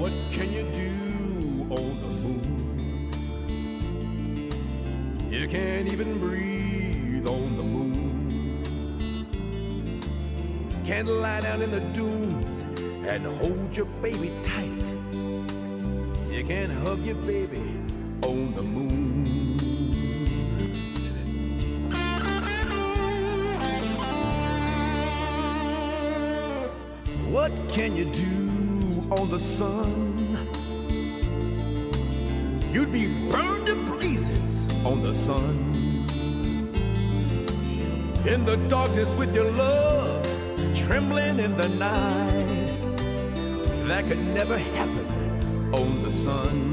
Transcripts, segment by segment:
What can you do on the moon? You can't even breathe on the moon. Can't lie down in the dunes and hold your baby tight. You can't hug your baby on the moon. What can you do on the sun? You'd be burned to blazes on the sun. In the darkness with your love, trembling in the night. That could never happen on the sun.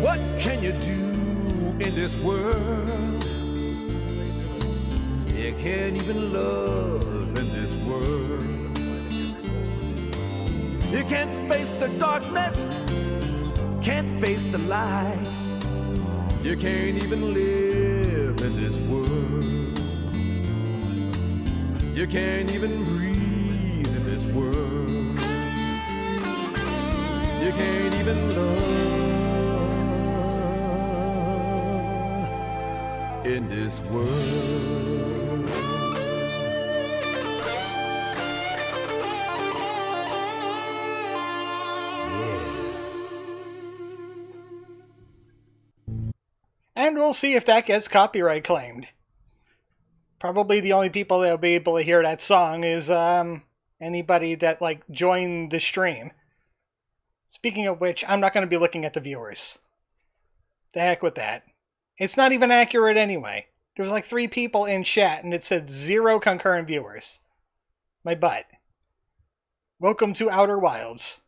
What can you do in this world? You can't even love in this world. You can't face the darkness, can't face the light. You can't even live in this world. You can't even breathe in this world. You can't even love in this world. And we'll see if that gets copyright claimed. Probably the only people that'll be able to hear that song is anybody that joined the stream. Speaking of which, I'm not going to be looking at the viewers. The heck with that. It's not even accurate anyway. There was 3 people in chat and it said 0 concurrent viewers. My butt. Welcome to Outer Wilds.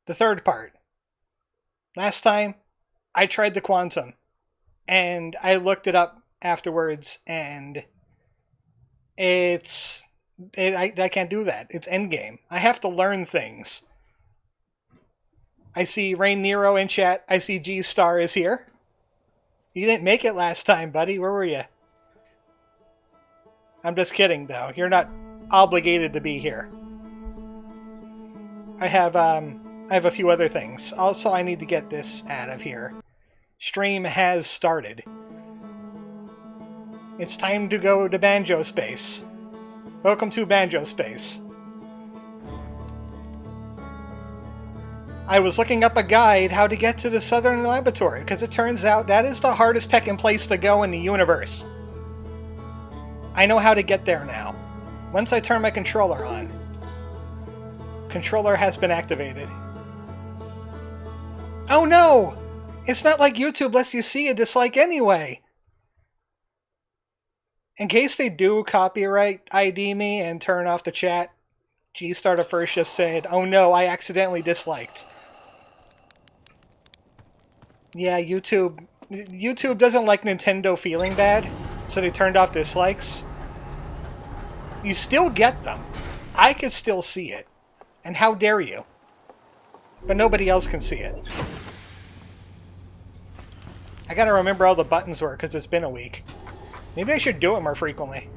The third part. Last time, I tried the Quantum. And I looked it up afterwards and I can't do that. It's endgame. I have to learn things. I see Rain Nero in chat. I see G-Star is here. You didn't make it last time, buddy. Where were you? I'm just kidding, though. You're not obligated to be here. I have a few other things. Also, I need to get this out of here. Stream has started. It's time to go to Banjo Space. Welcome to Banjo Space. I was looking up a guide how to get to the Southern Laboratory, because it turns out that is the hardest pecking place to go in the universe. I know how to get there now. Once I turn my controller on. Controller has been activated. Oh no! It's not like YouTube lets you see a dislike anyway! In case they do copyright ID me and turn off the chat, G-Starter First just said, oh no, I accidentally disliked. Yeah, YouTube doesn't like Nintendo feeling bad, so they turned off dislikes. You still get them. I could still see it. And how dare you? But nobody else can see it. I gotta remember all the buttons were, because it's been a week. Maybe I should do it more frequently.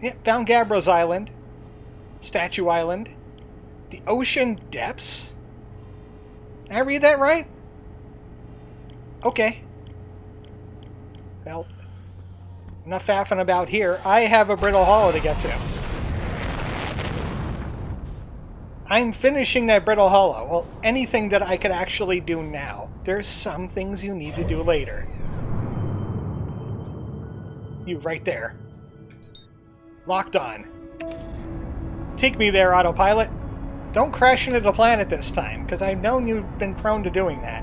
Yeah, found Gabbro's Island. Statue Island. The Ocean Depths? Did I read that right? Okay. Well, enough faffing about here. I have a brittle hollow to get to. I'm finishing that brittle hollow. Well, anything that I could actually do now. There's some things you need to do later. You right there. Locked on. Take me there, autopilot. Don't crash into the planet this time, because I've known you've been prone to doing that.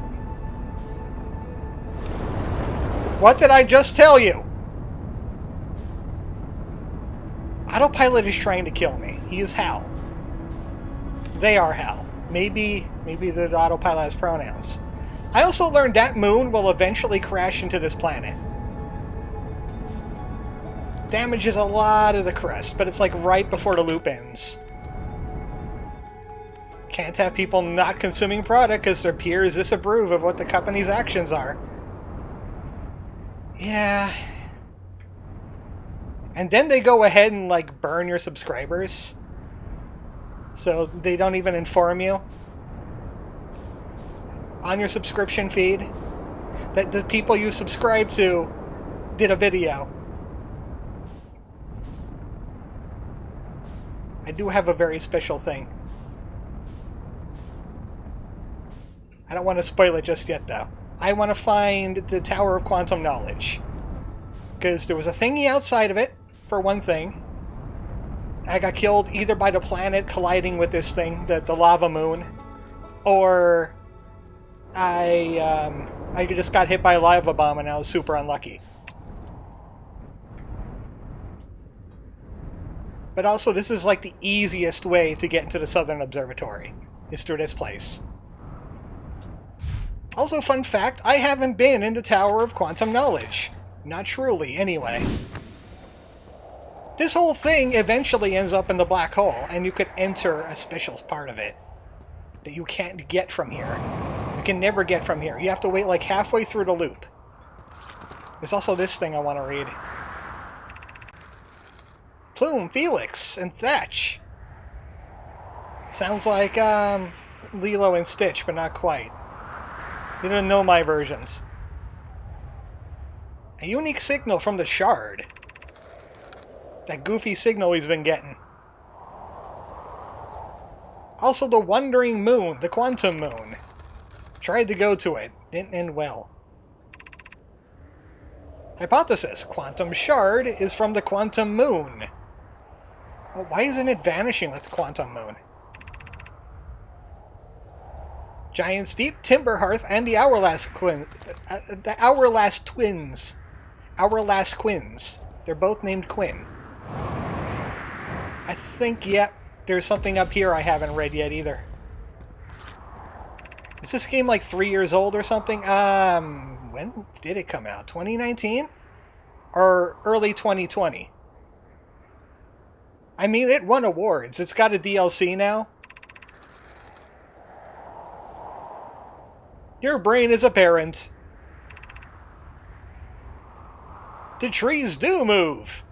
What did I just tell you? Autopilot is trying to kill me. He is Hal. They are Hal. Maybe the autopilot has pronouns. I also learned that moon will eventually crash into this planet. Damages a lot of the crest, but it's like right before the loop ends. Can't have people not consuming product because their peers disapprove of what the company's actions are. Yeah. And then they go ahead and like burn your subscribers. So they don't even inform you on your subscription feed that the people you subscribe to did a video. I do have a very special thing. I don't want to spoil it just yet, though. I want to find the Tower of Quantum Knowledge. Because there was a thingy outside of it, for one thing. I got killed either by the planet colliding with this thing, the lava moon, or I just got hit by a lava bomb and I was super unlucky. But also, this is like the easiest way to get into the Southern Observatory, is through this place. Also, fun fact, I haven't been in the Tower of Quantum Knowledge. Not truly, anyway. This whole thing eventually ends up in the black hole, and you could enter a special part of it that you can't get from here. You can never get from here. You have to wait like halfway through the loop. There's also this thing I want to read. Plume, Felix, and Thatch. Sounds like Lilo and Stitch, but not quite. You don't know my versions. A unique signal from the Shard. That goofy signal he's been getting. Also the Wandering Moon, the Quantum Moon. Tried to go to it. Didn't end well. Hypothesis. Quantum Shard is from the Quantum Moon. Well, why isn't it vanishing like the Quantum Moon? Giant Steep, Timber Hearth, and the Hourlast Twins. Hourlast Quins. They're both named Quinn. I think, yep, there's something up here I haven't read yet either. Is this game like 3 years old or something? When did it come out? 2019? Or early 2020? I mean, it won awards. It's got a DLC now. Your brain is apparent. The trees do move.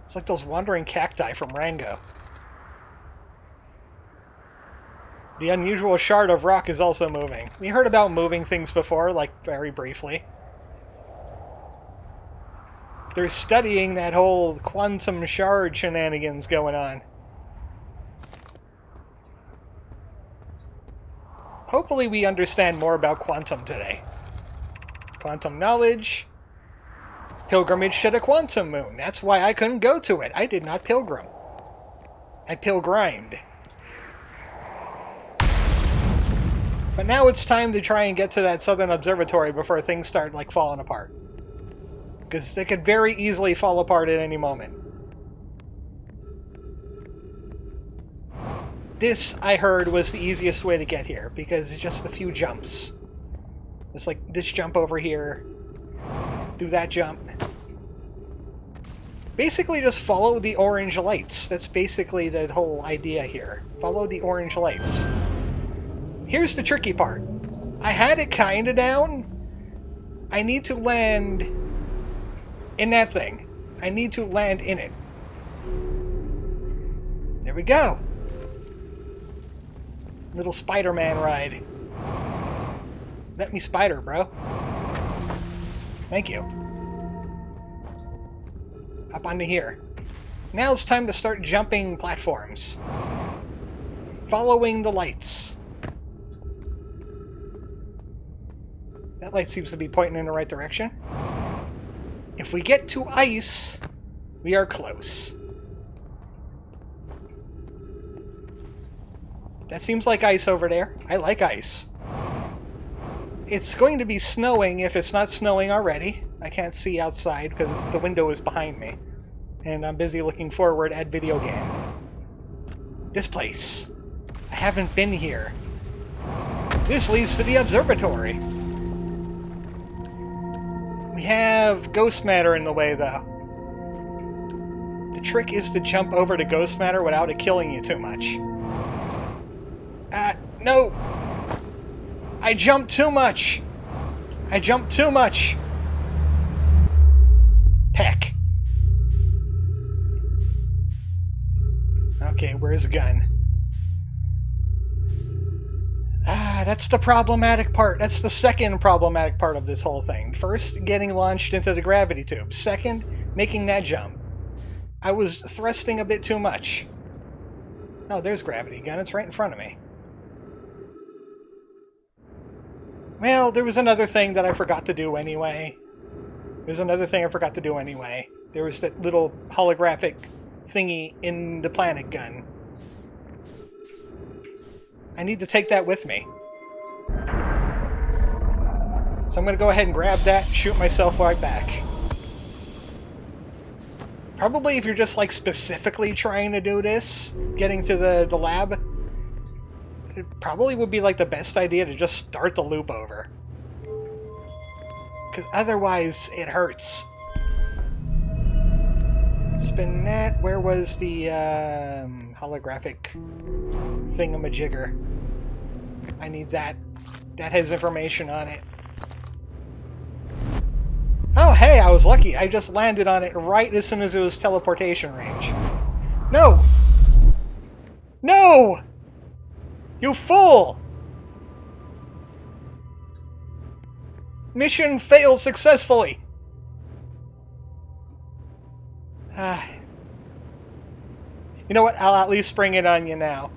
It's like those wandering cacti from Rango. The unusual shard of rock is also moving. We heard about moving things before, like very briefly. They're studying that whole quantum shard shenanigans going on. Hopefully we understand more about quantum today. Quantum knowledge. Pilgrimage to the Quantum Moon. That's why I couldn't go to it. I did not pilgrim. I pilgrimed. But now it's time to try and get to that Southern Observatory before things start like falling apart. Because they could very easily fall apart at any moment. This, I heard, was the easiest way to get here, because it's just a few jumps. It's like this jump over here, do that jump. Basically just follow the orange lights. That's basically the whole idea here. Follow the orange lights. Here's the tricky part. I had it kinda down. I need to land in that thing. I need to land in it. There we go. Little Spider-Man ride. Let me spider, bro. Thank you. Up onto here. Now it's time to start jumping platforms. Following the lights. That light seems to be pointing in the right direction. If we get to ice, we are close. That seems like ice over there. I like ice. It's going to be snowing if it's not snowing already. I can't see outside because the window is behind me. And I'm busy looking forward at video game. This place. I haven't been here. This leads to the observatory. We have ghost matter in the way, though. The trick is to jump over to ghost matter without it killing you too much. No! I jumped too much! I jumped too much! Peck. Okay, where's the gun? That's the problematic part. That's the second problematic part of this whole thing. First, getting launched into the gravity tube. Second, making that jump. I was thrusting a bit too much. Oh, there's gravity gun. It's right in front of me. Well, there was another thing that I forgot to do anyway. There was that little holographic thingy in the planet gun. I need to take that with me. So I'm going to go ahead and grab that and shoot myself right back. Probably if you're just like specifically trying to do this, getting to the lab, it probably would be like the best idea to just start the loop over. Because otherwise it hurts. Spin that. Where was the holographic thingamajigger? I need that. That has information on it. Oh, hey, I was lucky. I just landed on it right as soon as it was teleportation range. No! No! You fool! Mission failed successfully. You know what? I'll at least spring it on you now.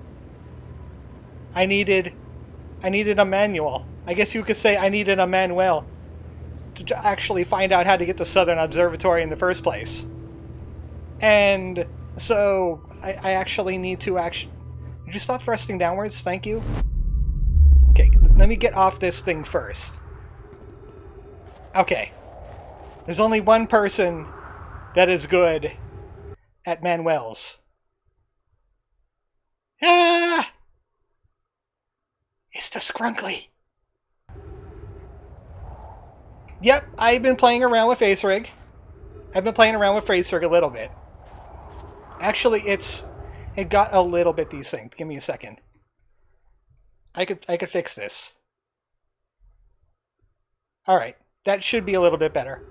I needed a manual. I guess you could say I needed a manual to actually find out how to get to Southern Observatory in the first place. And so I actually need to Did you stop thrusting downwards? Thank you. Okay, let me get off this thing first. Okay. There's only one person that is good at manuals. Ah! It's the Scrunkly. Yep, I've been playing around with FaceRig. I've been playing around with FaceRig a little bit. Actually, it got a little bit desynced. Give me a second. I could fix this. All right, that should be a little bit better.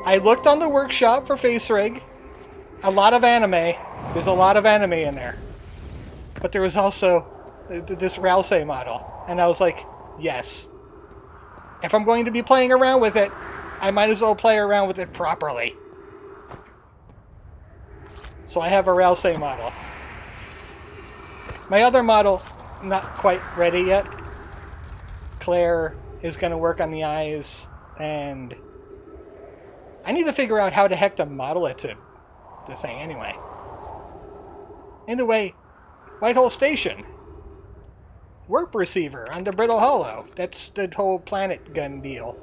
I looked on the workshop for FaceRig. A lot of anime. There's a lot of anime in there. But there was also this Rousey model. And I was like, yes. If I'm going to be playing around with it, I might as well play around with it properly. So I have a Rousey model. My other model, not quite ready yet. Claire is going to work on the eyes, and I need to figure out how the heck to model it to the thing anyway. Anyway, Whitehall Station. Warp receiver on the Brittle Hollow. That's the whole planet gun deal.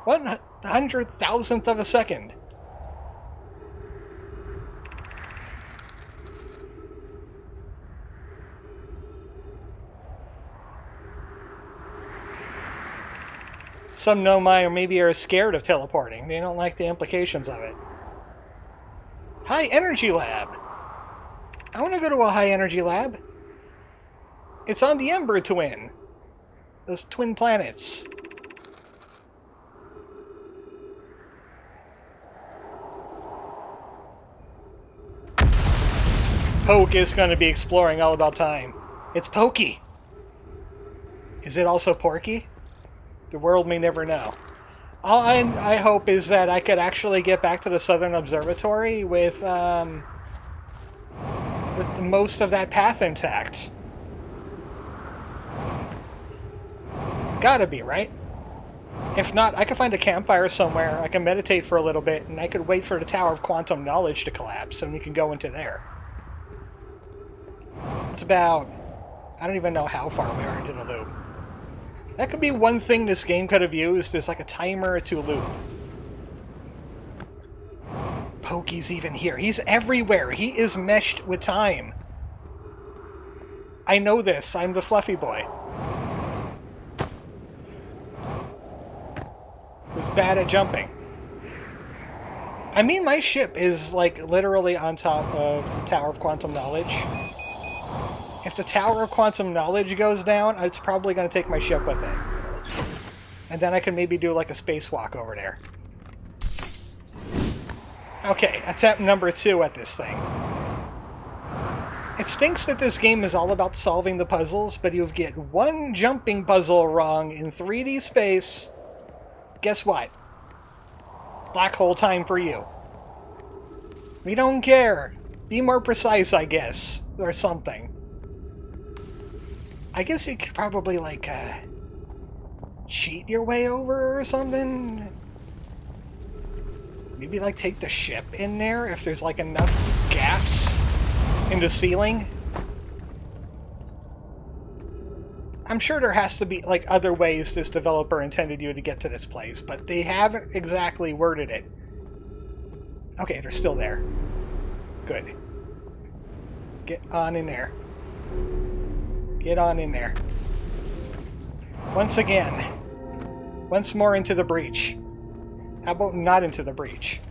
One hundred thousandth of a second. Some Nomai or maybe are scared of teleporting. They don't like the implications of it. High Energy Lab. I want to go to a High Energy Lab. It's on the Ember Twin. Those twin planets. Poke is going to be exploring all about time. It's Pokey! Is it also Porky? The world may never know. All I hope is that I could actually get back to the Southern Observatory with most of that path intact. Gotta be, right? If not, I could find a campfire somewhere, I can meditate for a little bit, and I could wait for the Tower of Quantum Knowledge to collapse, and we can go into there. It's about... I don't even know how far we are into the loop. That could be one thing this game could have used, is like a timer to loop. Pokey's even here. He's everywhere. He is meshed with time. I know this. I'm the fluffy boy. Who's bad at jumping. I mean, my ship is, like, literally on top of the Tower of Quantum Knowledge. If the Tower of Quantum Knowledge goes down, it's probably going to take my ship with it. And then I can maybe do, like, a spacewalk over there. Okay, attempt number 2 at this thing. It stinks that this game is all about solving the puzzles, but you get one jumping puzzle wrong in 3D space. Guess what? Black hole time for you. We don't care. Be more precise, I guess. Or something. I guess you could probably, like, cheat your way over or something? Maybe, like, take the ship in there if there's, like, enough gaps in the ceiling? I'm sure there has to be, like, other ways this developer intended you to get to this place, but they haven't exactly worded it. Okay, they're still there. Good. Get on in there. Get on in there. Once again. Once more into the breach. How about not into the breach?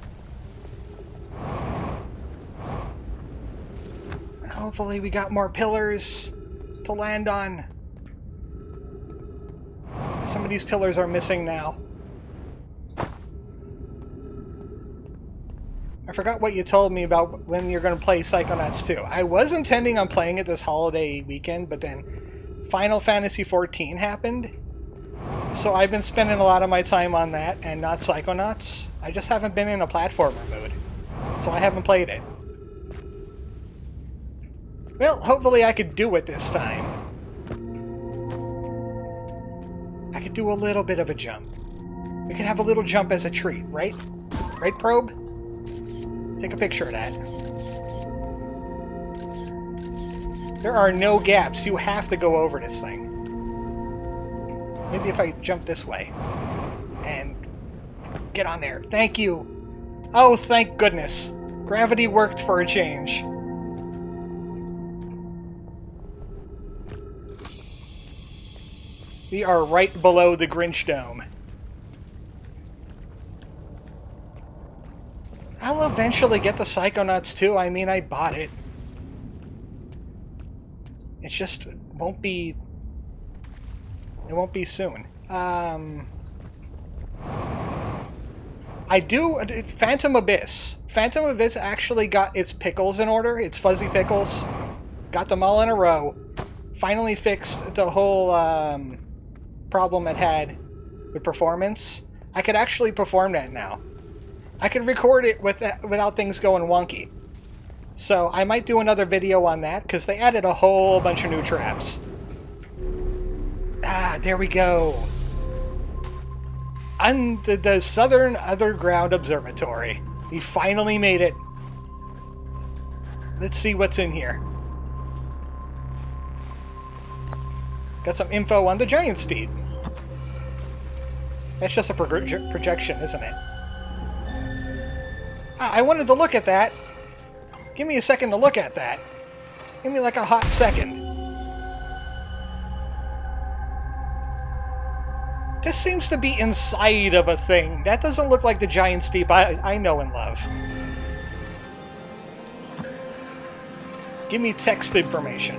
Hopefully we got more pillars to land on. Some of these pillars are missing now. I forgot what you told me about when you're going to play Psychonauts 2. I was intending on playing it this holiday weekend, but then Final Fantasy XIV happened. So I've been spending a lot of my time on that and not Psychonauts. I just haven't been in a platformer mood. So I haven't played it. Well, hopefully I could do it this time. I could do a little bit of a jump. We can have a little jump as a treat, right? Right, Probe? Take a picture of that. There are no gaps. You have to go over this thing. Maybe if I jump this way. And get on there. Thank you. Oh, thank goodness. Gravity worked for a change. We are right below the Grinch Dome. I'll eventually get the Psychonauts 2. I mean, I bought it. It just won't be... It won't be soon. I do... Phantom Abyss. Phantom Abyss actually got its pickles in order. Its fuzzy pickles. Got them all in a row. Finally fixed the whole problem it had with performance. I could actually perform that now. I could record it without things going wonky. So I might do another video on that, because they added a whole bunch of new traps. Ah, there we go. On the Southern Underground Observatory. We finally made it. Let's see what's in here. Got some info on the giant steed. That's just a projection, isn't it? I wanted to look at that. Give me a second to look at that. Give me like a hot second. This seems to be inside of a thing. That doesn't look like the giant steep I know and love. Give me text information.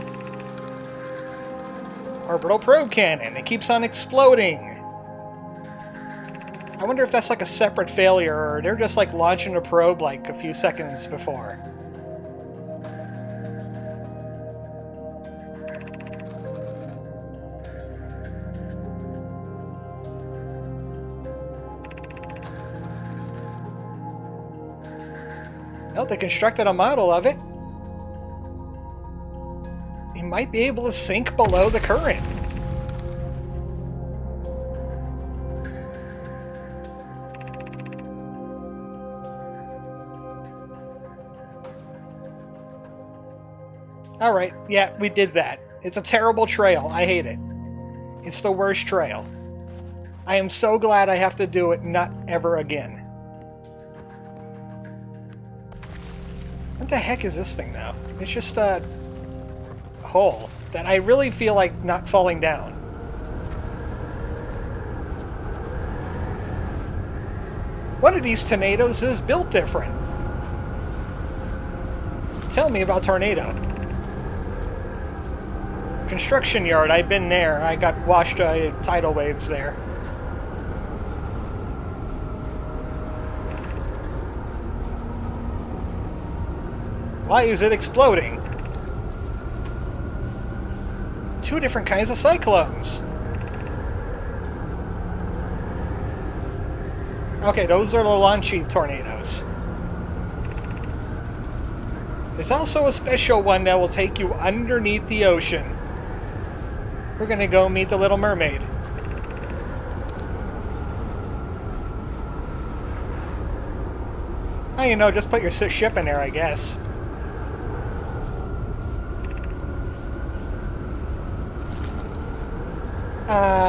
Orbital probe cannon. It keeps on exploding. I wonder if that's like a separate failure, or they're just like launching a probe like a few seconds before. Oh, they constructed a model of it. You might be able to sink below the current. Alright, yeah, we did that. It's a terrible trail. I hate it. It's the worst trail. I am so glad I have to do it not ever again. What the heck is this thing now? It's just a hole that I really feel like not falling down. One of these tornadoes is built different. Tell me about tornado. Construction yard, I've been there. I got washed by tidal waves there. Why is it exploding? Two different kinds of cyclones. Okay, those are the launchy tornadoes. There's also a special one that will take you underneath the ocean. We're gonna go meet the Little Mermaid. Oh, you know, just put your ship in there, I guess.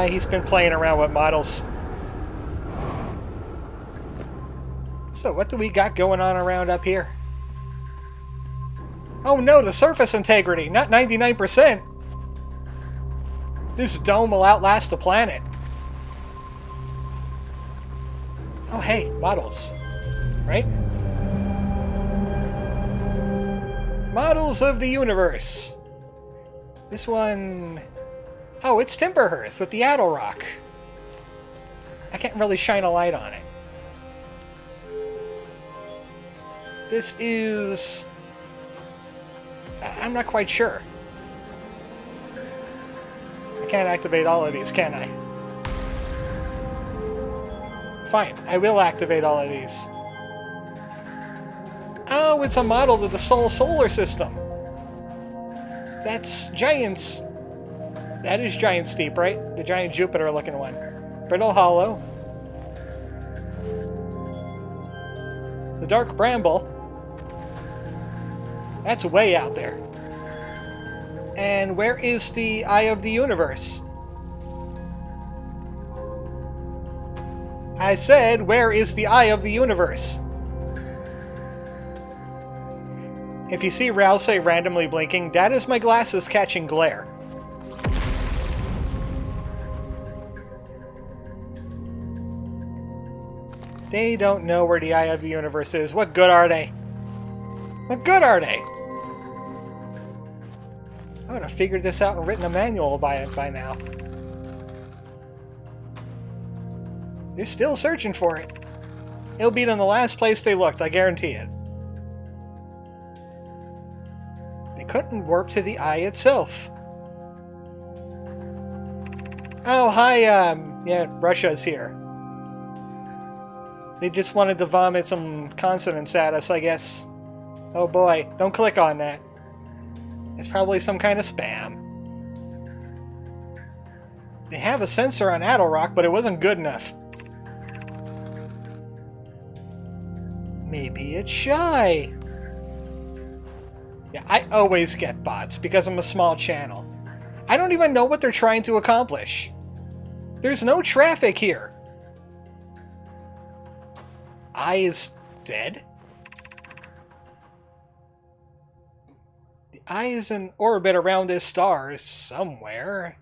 He's been playing around with models. So, what do we got going on around up here? Oh no, the surface integrity, not 99%! This dome will outlast the planet. Oh hey, models. Right? Models of the universe. This one... Oh, it's Timberhearth with the Addle Rock. I can't really shine a light on it. This is... I'm not quite sure. I can't activate all of these, can I? Fine, I will activate all of these. Oh, it's a model of the solar system. That's Giants. That is Giant Steep, right? The giant Jupiter-looking one. Brittle Hollow. The Dark Bramble. That's way out there. And where is the Eye of the Universe? I said, where is the Eye of the Universe? If you see Rouse say randomly blinking, that is my glasses catching glare. They don't know where the Eye of the Universe is. What good are they? What good are they? I would have figured this out and written a manual by now. They're still searching for it. It'll be in the last place they looked, I guarantee it. They couldn't warp to the eye itself. Oh, hi, yeah, Russia's here. They just wanted to vomit some consonants at us, I guess. Oh boy, don't click on that. It's probably some kind of spam. They have a sensor on Addle Rock, but it wasn't good enough. Maybe it's shy. Yeah, I always get bots because I'm a small channel. I don't even know what they're trying to accomplish. There's no traffic here. Eye is dead? The eye is in orbit around this star somewhere.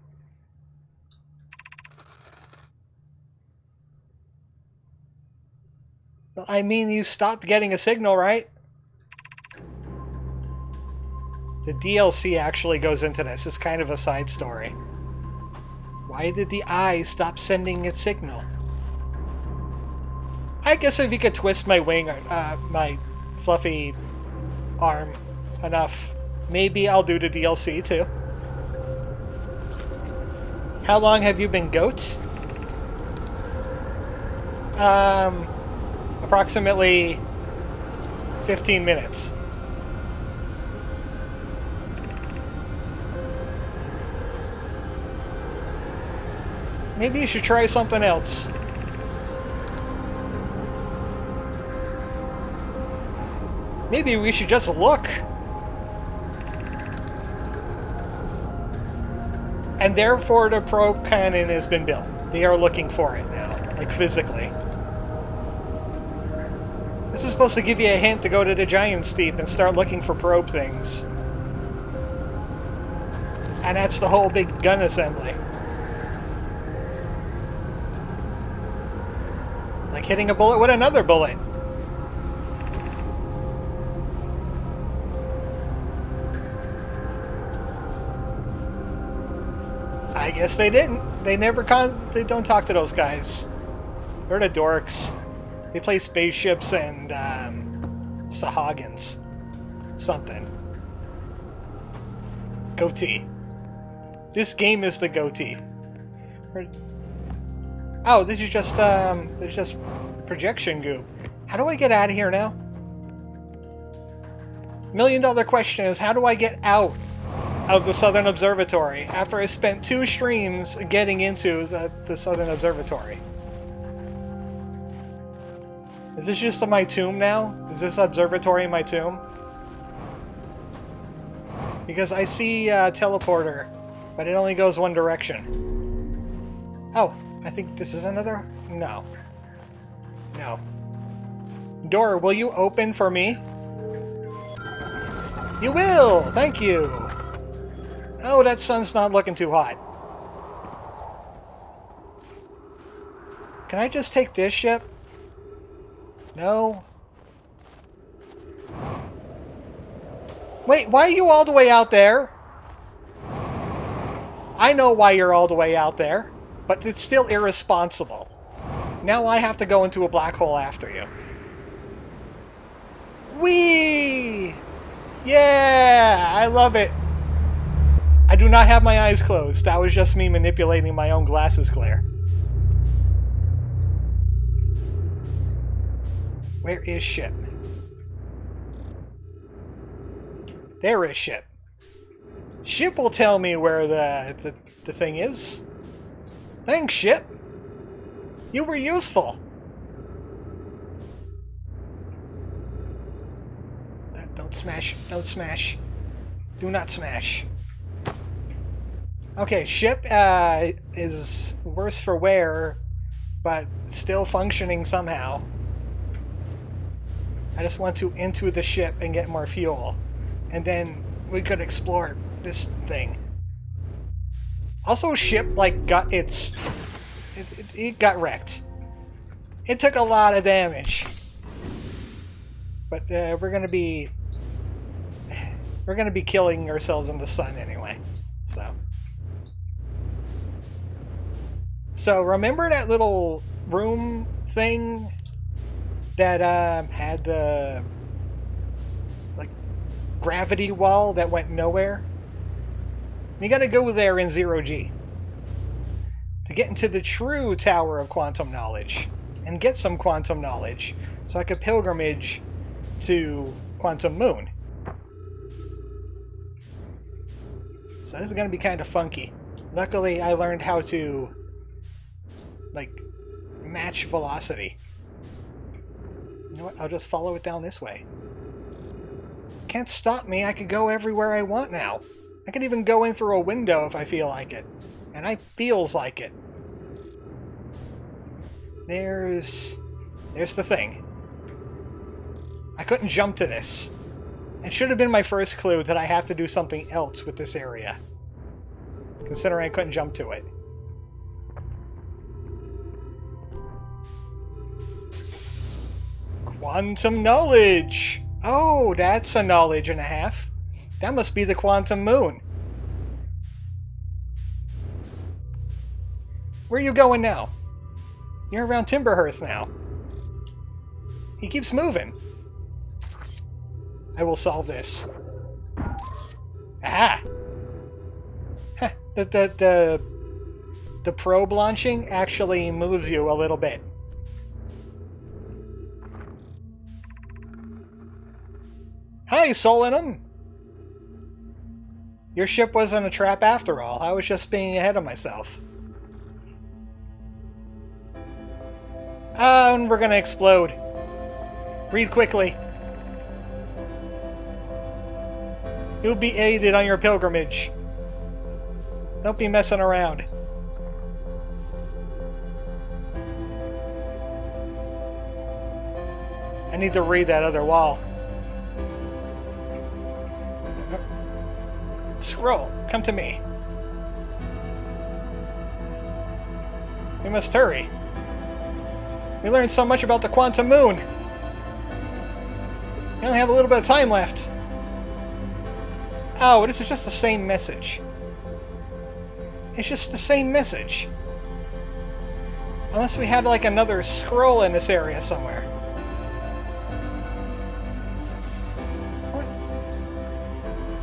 Well, I mean, you stopped getting a signal, right? The DLC actually goes into this. It's kind of a side story. Why did the eye stop sending its signal? I guess if you could twist my wing, my fluffy arm enough, maybe I'll do the DLC too. How long have you been goats? Approximately 15 minutes. Maybe you should try something else. Maybe we should just look. And therefore the probe cannon has been built. They are looking for it now, like physically. This is supposed to give you a hint to go to the giant steep and start looking for probe things. And that's the whole big gun assembly. Like hitting a bullet with another bullet. I guess they didn't. They never they don't talk to those guys. They're the dorks. They play spaceships and Sahagins. Something. Goatee. This game is the goatee. Oh, this is just there's just projection goo. How do I get out of here now? $1 million question is, how do I get out of the Southern Observatory after I spent 2 streams getting into the Southern Observatory? Is this just my tomb now? Is this observatory my tomb? Because I see a teleporter, but it only goes one direction. Oh, I think this is another... No. No. Door, will you open for me? You will! Thank you! Oh, that sun's not looking too hot. Can I just take this ship? No. Wait, why are you all the way out there? I know why you're all the way out there, but it's still irresponsible. Now I have to go into a black hole after you. Whee! Yeah! I love it. I do not have my eyes closed. That was just me manipulating my own glasses glare. Where is ship? There is ship. Ship will tell me where the thing is. Thanks, ship. You were useful. Don't smash. Don't smash. Do not smash. Okay, ship is worse for wear, but still functioning somehow. I just want to into the ship and get more fuel. And then we could explore this thing. Also, ship, like, got its... It got wrecked. It took a lot of damage. But we're gonna be... We're gonna be killing ourselves in the sun anyway. So remember that little room thing that had the like gravity wall that went nowhere? You gotta go there in 0G to get into the true Tower of Quantum Knowledge and get some quantum knowledge so I could pilgrimage to Quantum Moon. So this is gonna be kind of funky. Luckily, I learned how to like match velocity. You know what? I'll just follow it down this way. Can't stop me. I could go everywhere I want now. I can even go in through a window if I feel like it. And I feels like it. There's the thing. I couldn't jump to this. It should have been my first clue that I have to do something else with this area. Considering I couldn't jump to it. Quantum knowledge! Oh, that's a knowledge and a half. That must be the Quantum Moon. Where are you going now? You're around Timberhearth now. He keeps moving. I will solve this. Aha! Heh, the probe launching actually moves you a little bit. Hi, Solinum! Your ship wasn't a trap after all. I was just being ahead of myself. And we're gonna explode. Read quickly. You'll be aided on your pilgrimage. Don't be messing around. I need to read that other wall. Scroll, come to me. We must hurry. We learned so much about the quantum moon. We only have a little bit of time left. Oh, this is just the same message. It's just the same message. Unless we had like another scroll in this area somewhere. What?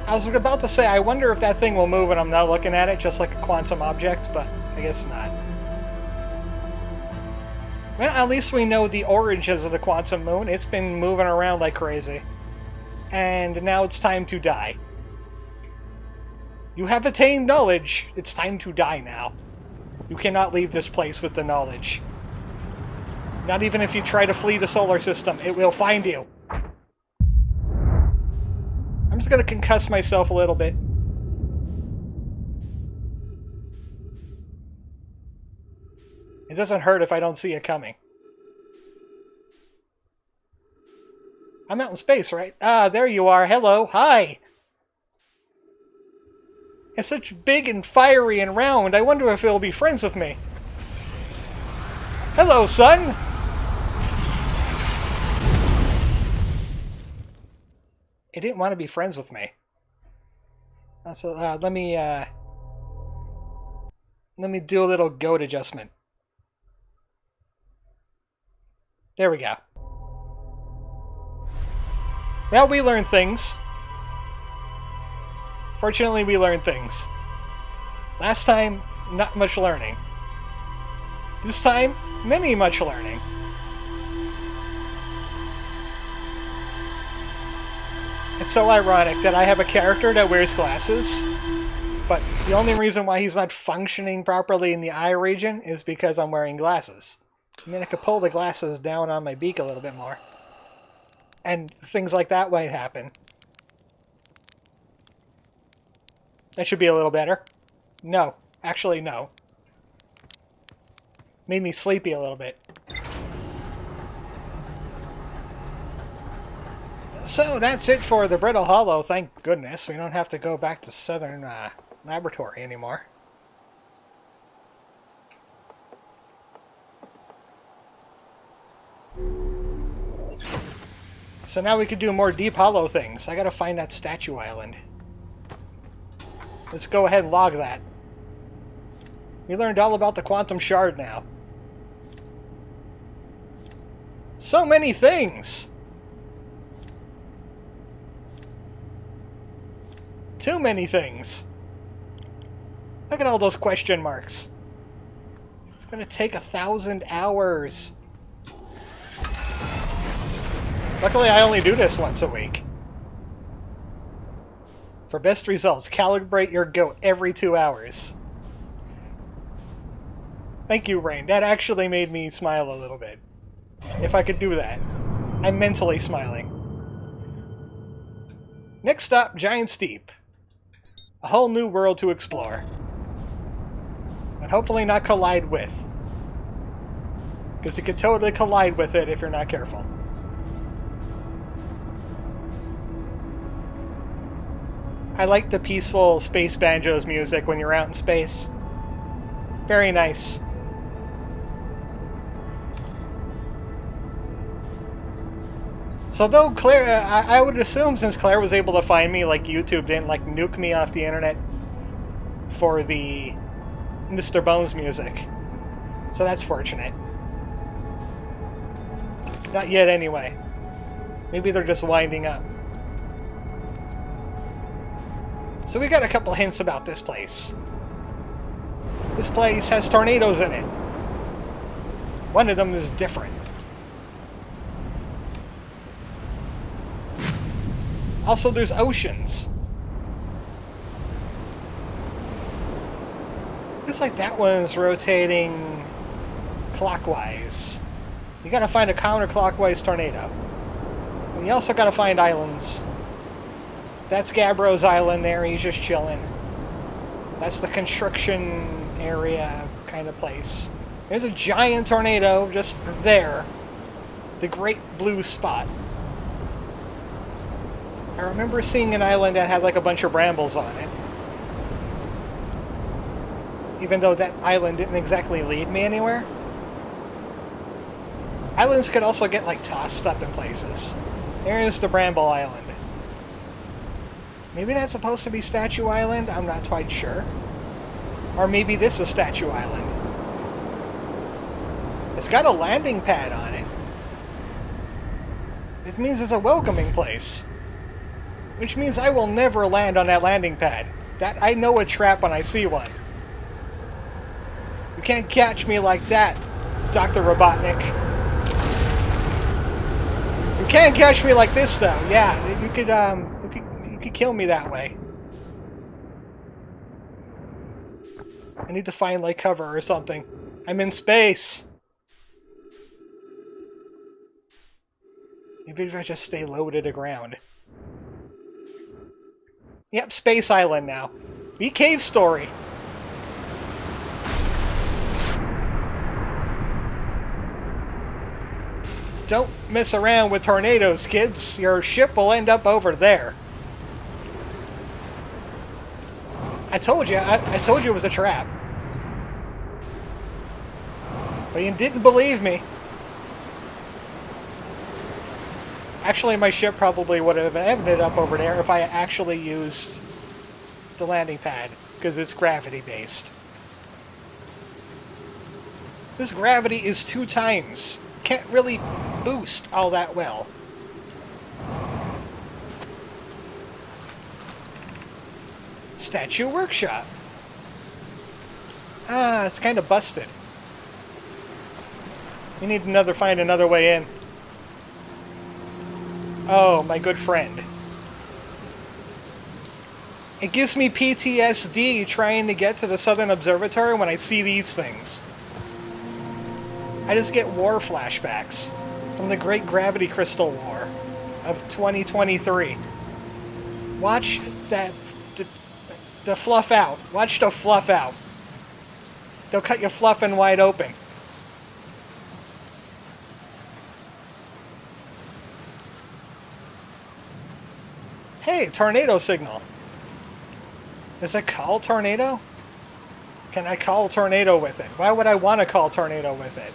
I was about to say, I wonder if that thing will move when I'm not looking at it, just like a quantum object, but I guess not. Well, at least we know the origins of the quantum moon. It's been moving around like crazy. And now it's time to die. You have attained knowledge. It's time to die now. You cannot leave this place with the knowledge. Not even if you try to flee the solar system, it will find you. I'm just gonna concuss myself a little bit. It doesn't hurt if I don't see it coming. I'm out in space, right? Ah, there you are. Hello. Hi. It's such big and fiery and round. I wonder if it'll be friends with me. Hello, son. It didn't want to be friends with me. So let me do a little goat adjustment. There we go. Well, we learned things. Fortunately, we learned things. Last time, not much learning. This time, much learning. It's so ironic that I have a character that wears glasses, but the only reason why he's not functioning properly in the eye region is because I'm wearing glasses. I mean, I could pull the glasses down on my beak a little bit more. And things like that might happen. That should be a little better. No. Actually, no. Made me sleepy a little bit. So, that's it for the Brittle Hollow, thank goodness. We don't have to go back to Southern Laboratory anymore. So now we can do more Deep Hollow things. I gotta find that statue island. Let's go ahead and log that. We learned all about the quantum shard now. So many things! Too many things. Look at all those question marks. It's gonna take 1,000 hours. Luckily, I only do this once a week. For best results, calibrate your goat every 2 hours. Thank you, Rain. That actually made me smile a little bit. If I could do that. I'm mentally smiling. Next stop, Giant Steep. A whole new world to explore. And hopefully not collide with. Because you could totally collide with it if you're not careful. I like the peaceful Space Banjos music when you're out in space. Very nice. So though Claire, I would assume since Claire was able to find me, like YouTube didn't like nuke me off the internet for the Mr. Bones music. So that's fortunate. Not yet anyway. Maybe they're just winding up. So we got a couple hints about this place. This place has tornadoes in it. One of them is different. Also, there's oceans. Looks like that one's rotating clockwise. You gotta find a counterclockwise tornado. And you also gotta find islands. That's Gabbro's island there, he's just chilling. That's the construction area kind of place. There's a giant tornado just there. The Great Blue Spot. I remember seeing an island that had like a bunch of brambles on it. Even though that island didn't exactly lead me anywhere. Islands could also get like tossed up in places. There's the Bramble Island. Maybe that's supposed to be Statue Island? I'm not quite sure. Or maybe this is Statue Island. It's got a landing pad on it. It means it's a welcoming place. Which means I will never land on that landing pad. That I know a trap when I see one. You can't catch me like that, Dr. Robotnik. You can't catch me like this, though. Yeah, you could kill me that way. I need to find like cover or something. I'm in space. Maybe if I just stay low to the ground. Yep, Space Island now. Be Cave Story. Don't mess around with tornadoes, kids. Your ship will end up over there. I told you. I told you it was a trap. But you didn't believe me. Actually, my ship probably would have ended up over there if I actually used the landing pad, because it's gravity-based. This gravity is 2 times. Can't really boost all that well. Statue Workshop. Ah, it's kind of busted. We need to find another way in. Oh, my good friend. It gives me PTSD trying to get to the Southern Observatory when I see these things. I just get war flashbacks from the Great Gravity Crystal War of 2023. Watch that... the fluff out. Watch the fluff out. They'll cut your fluffing wide open. Hey, tornado signal. Does it call tornado? Can I call tornado with it? Why would I want to call tornado with it?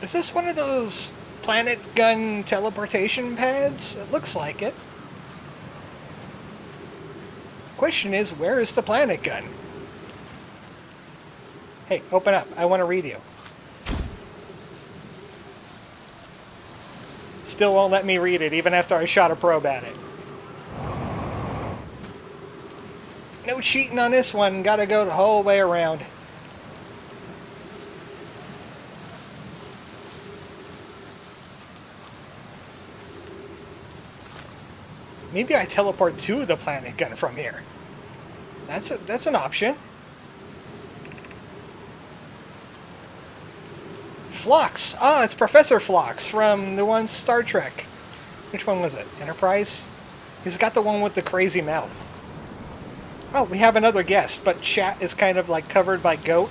Is this one of those planet gun teleportation pads? It looks like it. Question is, where is the planet gun? Hey, open up. I want to read you. Still won't let me read it, even after I shot a probe at it. No cheating on this one. Gotta go the whole way around. Maybe I teleport to the planet gun from here. That's an option. Phlox! Ah, it's Professor Phlox from the one Star Trek. Which one was it? Enterprise? He's got the one with the crazy mouth. Oh, we have another guest, but chat is kind of like covered by goat.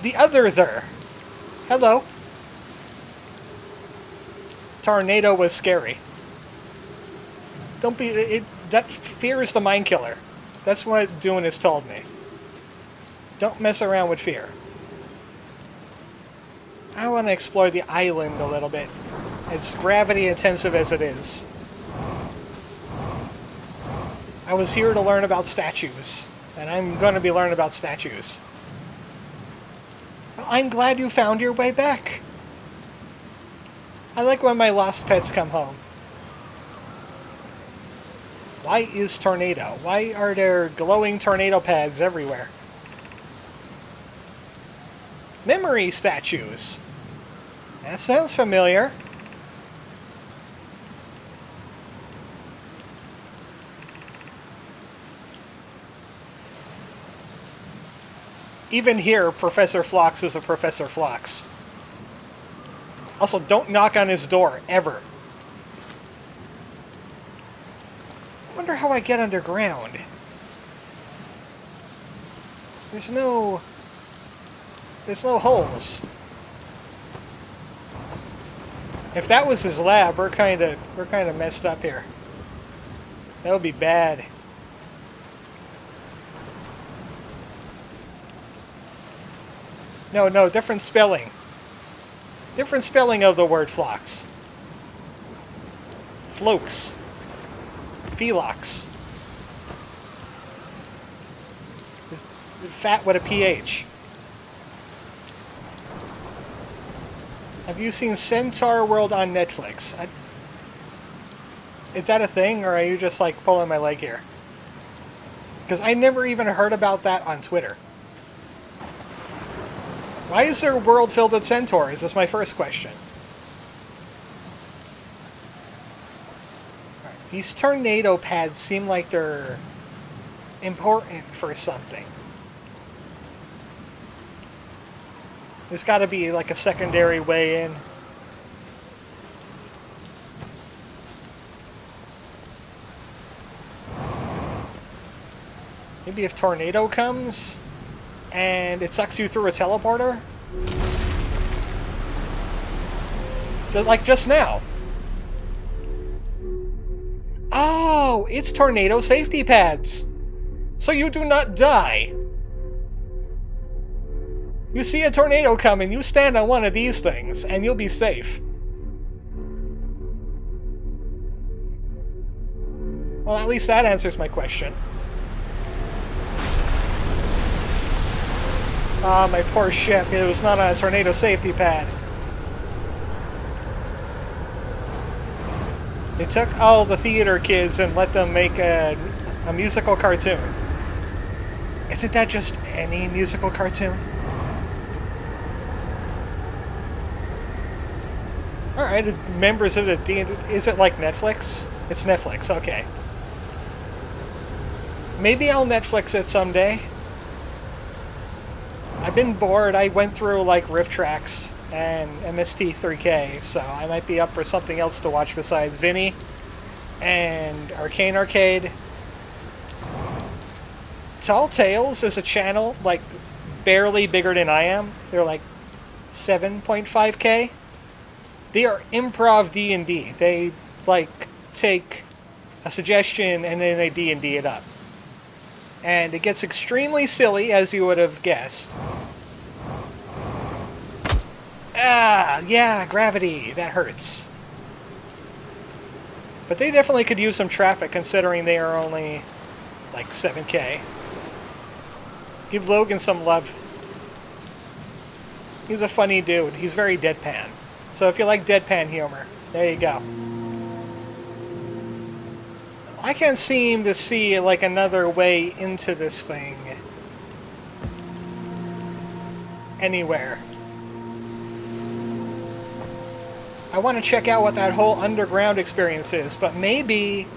The other there. Hello. Tornado was scary. Don't be... that fear is the mind killer. That's what Dune has told me. Don't mess around with fear. I want to explore the island a little bit, as gravity intensive as it is. I was here to learn about statues, and I'm going to be learning about statues. Well, I'm glad you found your way back. I like when my lost pets come home. Why is tornado? Why are there glowing tornado pads everywhere? Memory statues. That sounds familiar. Even here, Professor Phlox is a Professor Phlox. Also, don't knock on his door, ever. I wonder how I get underground. There's no holes. If that was his lab, we're kind of messed up here. That would be bad. No, different spelling. Different spelling of the word phlox. Flukes. Philox. It's fat with a PH. Have you seen Centaur World on Netflix? Is that a thing, or are you just like pulling my leg here? Because I never even heard about that on Twitter. Why is there a world filled with centaurs? Is my first question. Right. These tornado pads seem like they're important for something. There's got to be like a secondary way in. Maybe if tornado comes and it sucks you through a teleporter? Like just now. Oh, it's tornado safety pads. So you do not die. You see a tornado coming, you stand on one of these things, and you'll be safe. Well, at least that answers my question. Ah, my poor ship. It was not on a tornado safety pad. They took all the theater kids and let them make a musical cartoon. Isn't that just any musical cartoon? Alright, members of the D&D... Is it like Netflix? It's Netflix, okay. Maybe I'll Netflix it someday. I've been bored. I went through like Rift Tracks and MST3K, so I might be up for something else to watch besides Vinny and Arcane Arcade. Tall Tales is a channel like barely bigger than I am. They're like 7.5K. They are improv D&D. They like take a suggestion and then they D&D it up. And it gets extremely silly, as you would have guessed. Ah, yeah, gravity. That hurts. But they definitely could use some traffic, considering they are only, like, 7K. Give Logan some love. He's a funny dude. He's very deadpan. So if you like deadpan humor, there you go. I can't seem to see, like, another way into this thing. Anywhere. I want to check out what that whole underground experience is, but maybe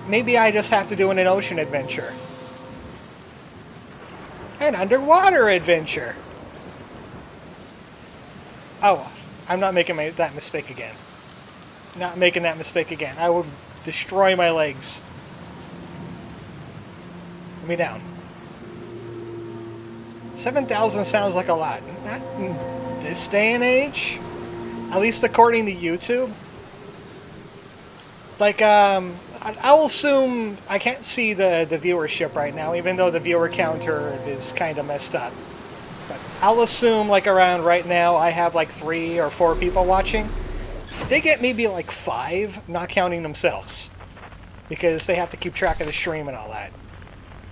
I just have to do an ocean adventure. An underwater adventure! Oh, I'm not making that mistake again. Not making that mistake again. I will destroy my legs. Let me down. 7,000 sounds like a lot. Not in this day and age. At least according to YouTube. Like, I'll assume... I can't see the viewership right now, even though the viewer counter is kind of messed up. But I'll assume, like, around right now, I have, like, 3 or 4 people watching. They get maybe, like, 5, not counting themselves. Because they have to keep track of the stream and all that.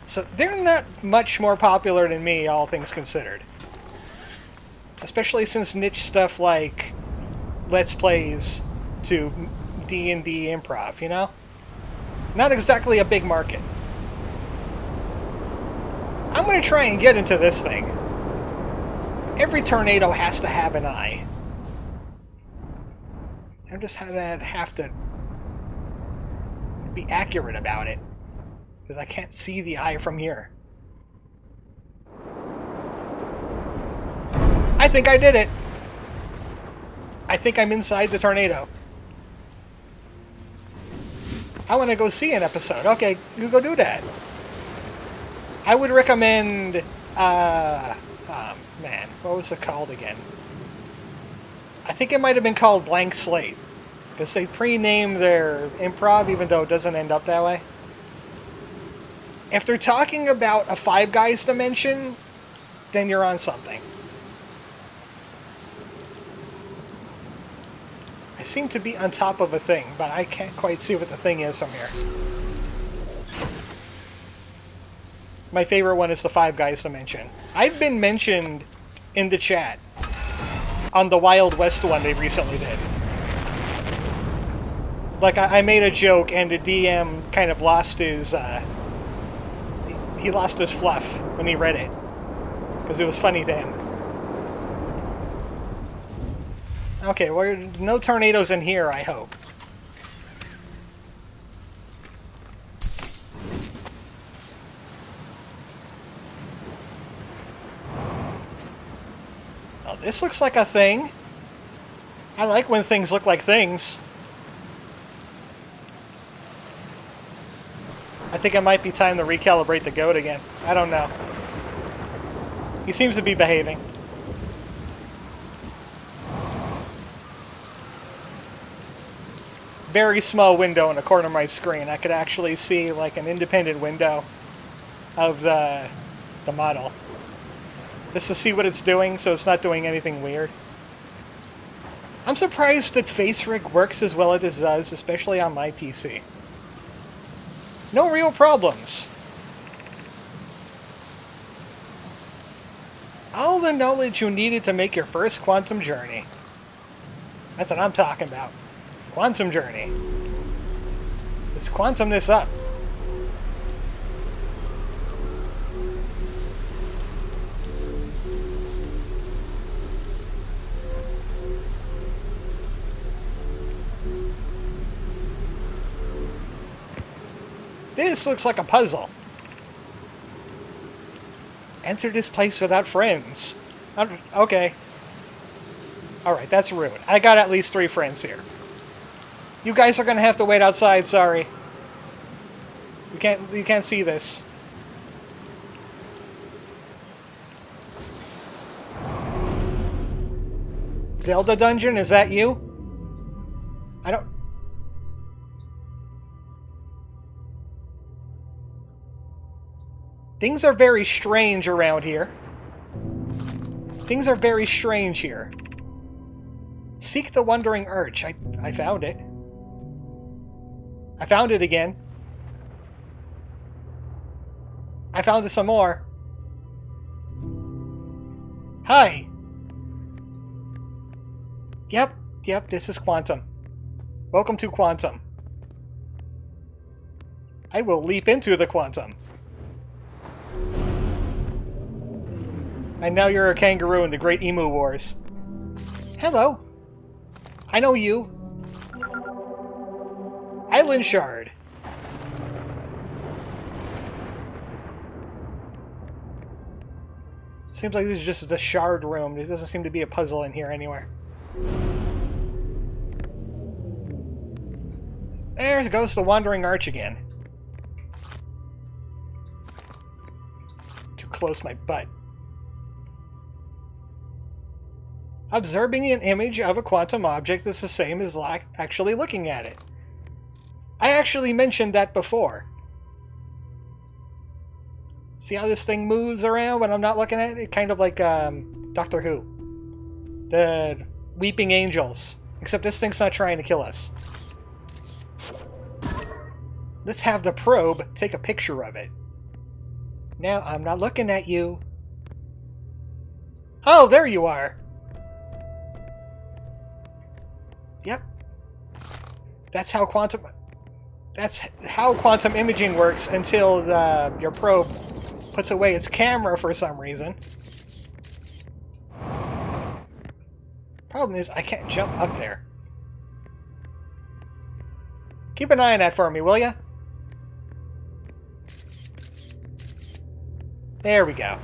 So they're not much more popular than me, all things considered. Especially since niche stuff like Let's Plays to D&D improv, you know? Not exactly a big market. I'm going to try and get into this thing. Every tornado has to have an eye. I'm just gonna have to be accurate about it, because I can't see the eye from here. I think I did it! I think I'm inside the tornado. I want to go see an episode. Okay, you go do that. I would recommend, man, what was it called again? I think it might have been called Blank Slate, because they pre-named their improv, even though it doesn't end up that way. If they're talking about a Five Guys dimension, then you're on something. I seem to be on top of a thing, but I can't quite see what the thing is from here. My favorite one is the Five Guys dimension. I've been mentioned in the chat on the Wild West one they recently did. Like, I made a joke and the DM kind of lost his, he lost his fluff when he read it. Because it was funny to him. Okay, well, no tornadoes in here, I hope. Oh, this looks like a thing. I like when things look like things. I think it might be time to recalibrate the goat again. I don't know. He seems to be behaving. Very small window in the corner of my screen. I could actually see like an independent window of the model. Just to see what it's doing, so it's not doing anything weird. I'm surprised that FaceRig works as well as it does, especially on my PC. No real problems. All the knowledge you needed to make your first quantum journey. That's what I'm talking about. Quantum journey. Let's quantum this up. This looks like a puzzle. Enter this place without friends. Okay. Alright, that's rude. I got at least 3 friends here. You guys are gonna have to wait outside, sorry. You can't see this. Zelda dungeon, is that you? I don't... Things are very strange around here. Things are very strange here. Seek the Wandering Arch. I found it. I found it again. I found it some more. Hi. Yep, this is Quantum. Welcome to Quantum. I will leap into the Quantum. And now you're a kangaroo in the Great Emu Wars. Hello. I know you. Island Shard. Seems like this is just the shard room. There doesn't seem to be a puzzle in here anywhere. There goes the Wandering Arch again. Too close my butt. Observing an image of a quantum object is the same as actually looking at it. I actually mentioned that before. See how this thing moves around when I'm not looking at it? Kind of like Doctor Who. The Weeping Angels. Except this thing's not trying to kill us. Let's have the probe take a picture of it. Now, I'm not looking at you. Oh, there you are! Yep. That's how quantum imaging works until your probe puts away its camera for some reason. Problem is, I can't jump up there. Keep an eye on that for me, will ya? There we go.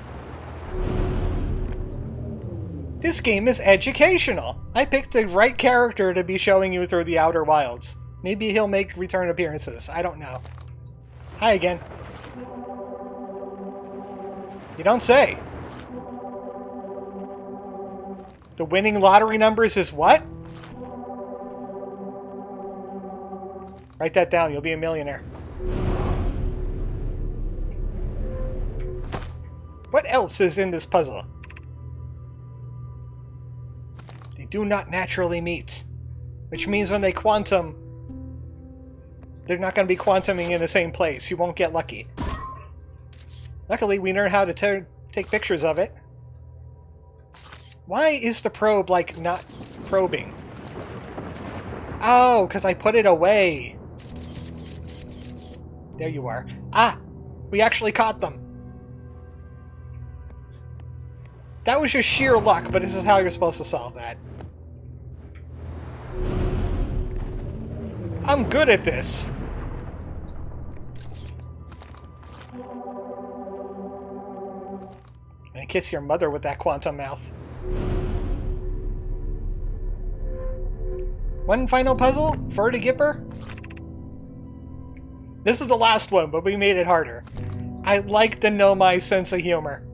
This game is educational. I picked the right character to be showing you through the Outer Wilds. Maybe he'll make return appearances. I don't know. Hi again. You don't say. The winning lottery numbers is what? Write that down. You'll be a millionaire. What else is in this puzzle? They do not naturally meet. Which means when they quantum, they're not going to be quantuming in the same place. You won't get lucky. Luckily, we learned how to take pictures of it. Why is the probe, like, not probing? Oh, because I put it away. There you are. Ah! We actually caught them. That was just sheer luck, but this is how you're supposed to solve that. I'm good at this. And kiss your mother with that quantum mouth. One final puzzle? Fur to Gipper? This is the last one, but we made it harder. I like to know my sense of humor.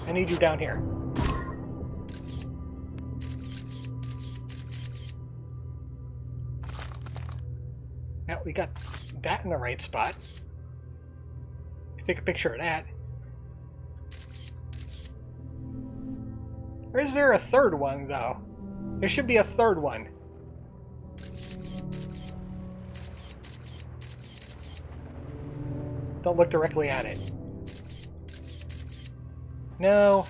I need you down here. Well, we got that in the right spot. Take a picture of that. Or is there a third one, though? There should be a third one. Don't look directly at it. No.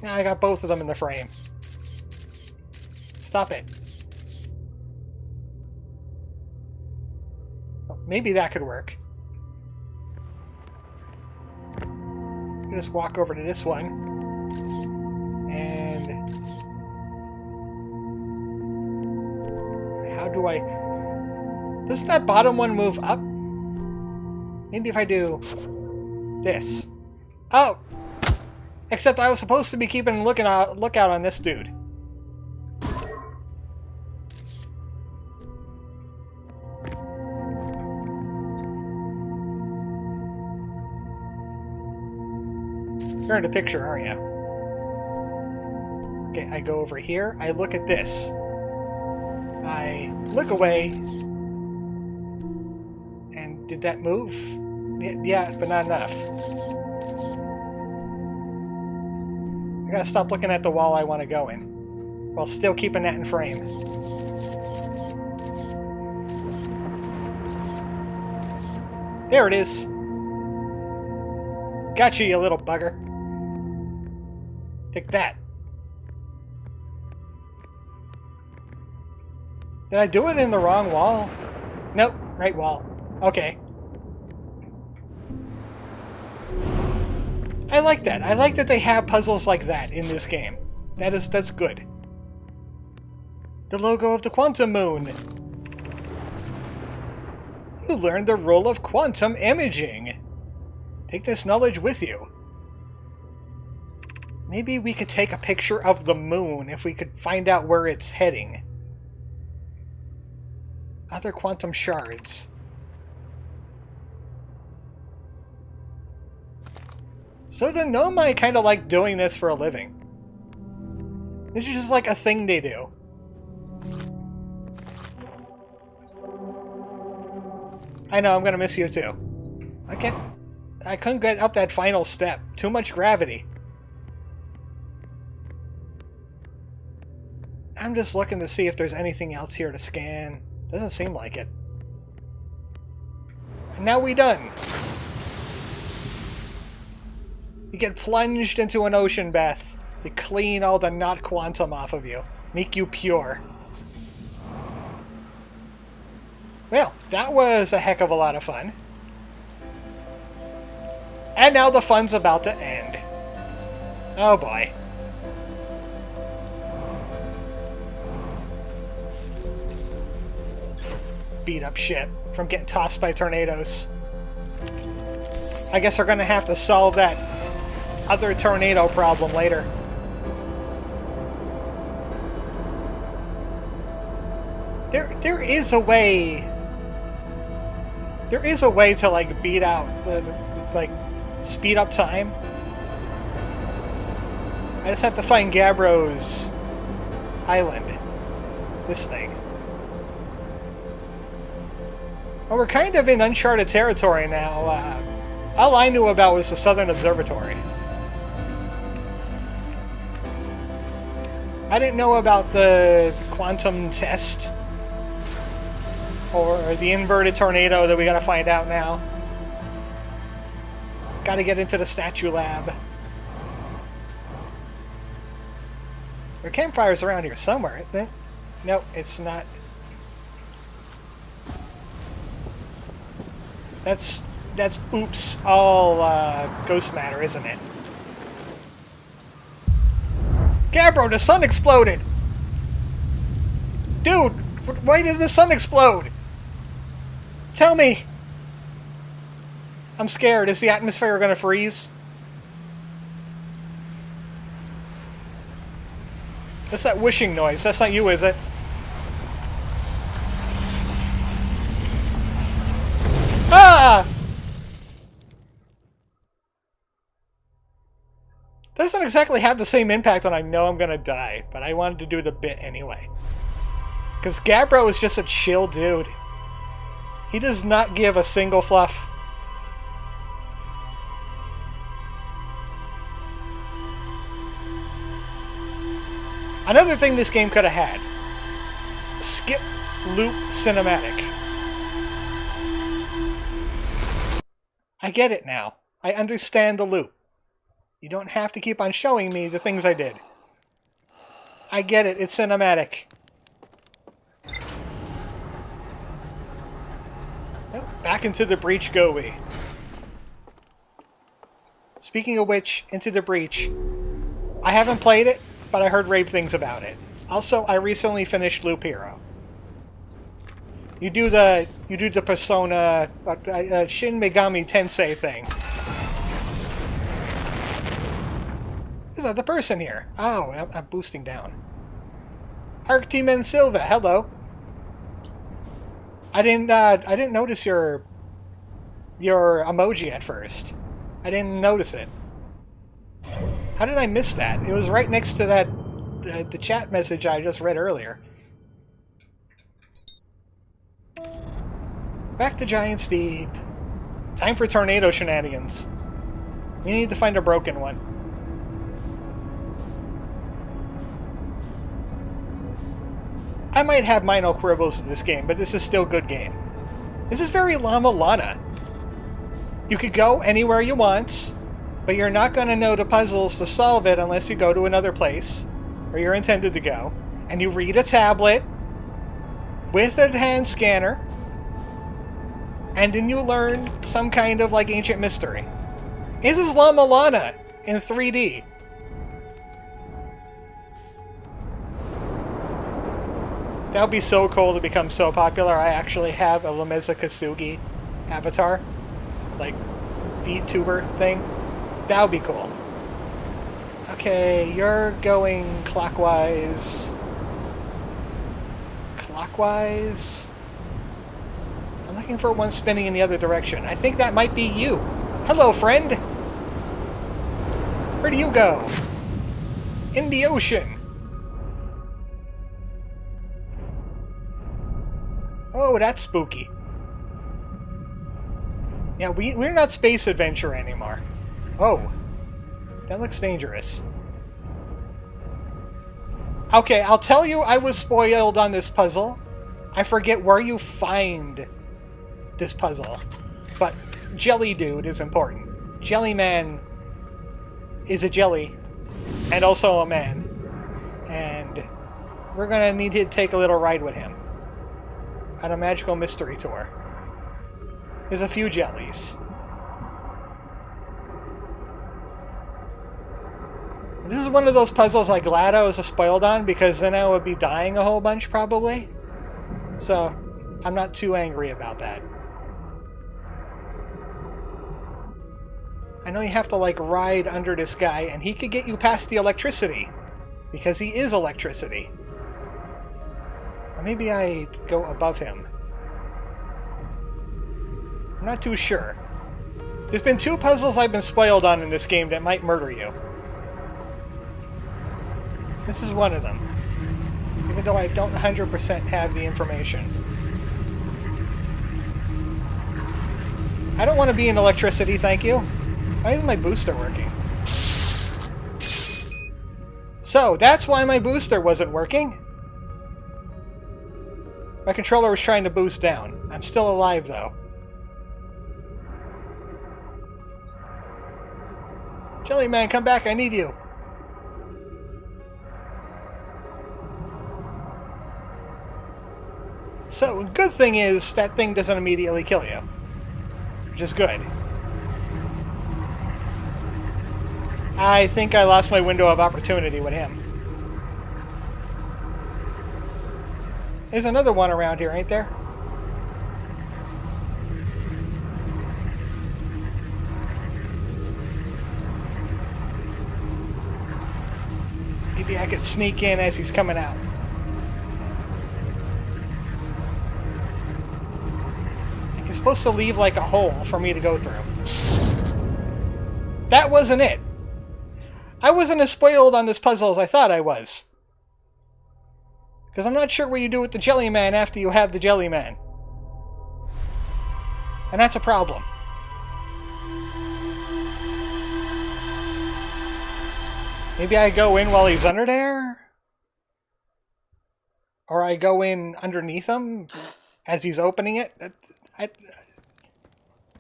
Now I got both of them in the frame. Stop it. Well, maybe that could work. Just walk over to this one. And how do I... Doesn't that bottom one move up? Maybe if I do this. Oh! Except I was supposed to be keeping a lookout on this dude. You're in the picture, aren't you? Okay, I go over here. I look at this. I look away. And did that move? Yeah, but not enough. I gotta stop looking at the wall I want to go in, while still keeping that in frame. There it is. Gotcha, you little bugger. Take that. Did I do it in the wrong wall? Nope, right wall. Okay. I like that. I like that they have puzzles like that in this game. That's good. The logo of the quantum moon. You learned the role of quantum imaging. Take this knowledge with you. Maybe we could take a picture of the moon if we could find out where it's heading. Other quantum shards. So the Nomai kind of like doing this for a living. It's just like a thing they do. I know, I'm gonna miss you too. I couldn't get up that final step. Too much gravity. I'm just looking to see if there's anything else here to scan. Doesn't seem like it. And now we done. You get plunged into an ocean bath. They clean all the not quantum off of you. Make you pure. Well, that was a heck of a lot of fun. And now the fun's about to end. Oh boy. beat up shit from getting tossed by tornadoes. I guess we're gonna have to solve that other tornado problem later. There is a way. There is a way to like beat out the like speed up time. I just have to find Gabbro's island. This thing. Well, we're kind of in uncharted territory now. All I knew about was the Southern Observatory. I didn't know about the quantum test or the inverted tornado that we gotta find out now. Gotta get into the statue lab. There are campfires around here somewhere, I think. No, it's not. That's oops, all ghost matter, isn't it? Gabbro, the sun exploded! Dude, why did the sun explode? Tell me! I'm scared. Is the atmosphere gonna freeze? That's that whooshing noise. That's not you, is it? Ah! Doesn't exactly have the same impact on I know I'm gonna die, but I wanted to do the bit anyway. Because Gabbro is just a chill dude. He does not give a single fluff. Another thing this game could have had. Skip loop cinematic. I get it now. I understand the loop. You don't have to keep on showing me the things I did. I get it. It's cinematic. Oh, back into the breach go we. Speaking of which, Into the Breach. I haven't played it, but I heard rave things about it. Also, I recently finished Loop Hero. You do the Persona Shin Megami Tensei thing. Is that the person here? Oh, I'm boosting down. Arctimen Silva, hello. I didn't notice your emoji at first. I didn't notice it. How did I miss that? It was right next to that the chat message I just read earlier. Back to Giant's Deep. Time for tornado shenanigans. We need to find a broken one. I might have minor quibbles in this game, but this is still a good game. This is very Llama Lana. You could go anywhere you want, but you're not going to know the puzzles to solve it unless you go to another place, where you're intended to go, and you read a tablet with a hand scanner, and then you learn some kind of like ancient mystery. This is Llama Lana in 3D. That would be so cool to become so popular. I actually have a Lameza Kasugi avatar, like VTuber thing. That would be cool. Okay, you're going clockwise. Clockwise? I'm looking for one spinning in the other direction. I think that might be you. Hello, friend! Where do you go? In the ocean. Oh, that's spooky. Yeah, we're not Space Adventure anymore. Oh, that looks dangerous. Okay, I'll tell you I was spoiled on this puzzle. I forget where you find this puzzle. But Jelly Dude is important. Jelly Man is a jelly and also a man. And we're gonna need to take a little ride with him on a magical mystery tour. There's a few jellies. This is one of those puzzles I'm glad I was spoiled on, because then I would be dying a whole bunch, probably. So, I'm not too angry about that. I know you have to, like, ride under this guy, and he could get you past the electricity. Because he is electricity. Or maybe I go above him. I'm not too sure. There's been 2 puzzles I've been spoiled on in this game that might murder you. This is one of them. Even though I don't 100% have the information. I don't want to be in electricity, thank you. Why isn't my booster working? So, that's why my booster wasn't working. My controller was trying to boost down. I'm still alive, though. Jellyman, come back, I need you. So, good thing is, that thing doesn't immediately kill you. Which is good. I think I lost my window of opportunity with him. There's another one around here, ain't there? Maybe I could sneak in as he's coming out. He's supposed to leave like a hole for me to go through. That wasn't it. I wasn't as spoiled on this puzzle as I thought I was. Because I'm not sure what you do with the Jellyman after you have the Jellyman. And that's a problem. Maybe I go in while he's under there? Or I go in underneath him as he's opening it?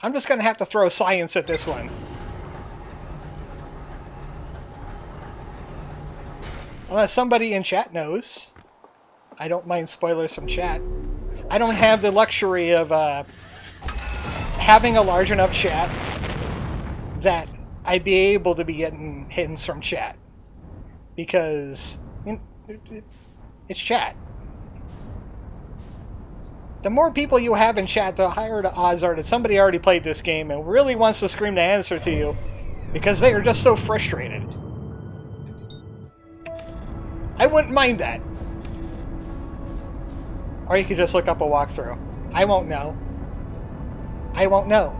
I'm just going to have to throw science at this one. Unless somebody in chat knows. I don't mind spoilers from chat. I don't have the luxury of having a large enough chat that I'd be able to be getting hints from chat. Because it's chat. The more people you have in chat, the higher the odds are that somebody already played this game and really wants to scream the answer to you because they are just so frustrated. I wouldn't mind that. Or you could just look up a walkthrough. I won't know. I won't know.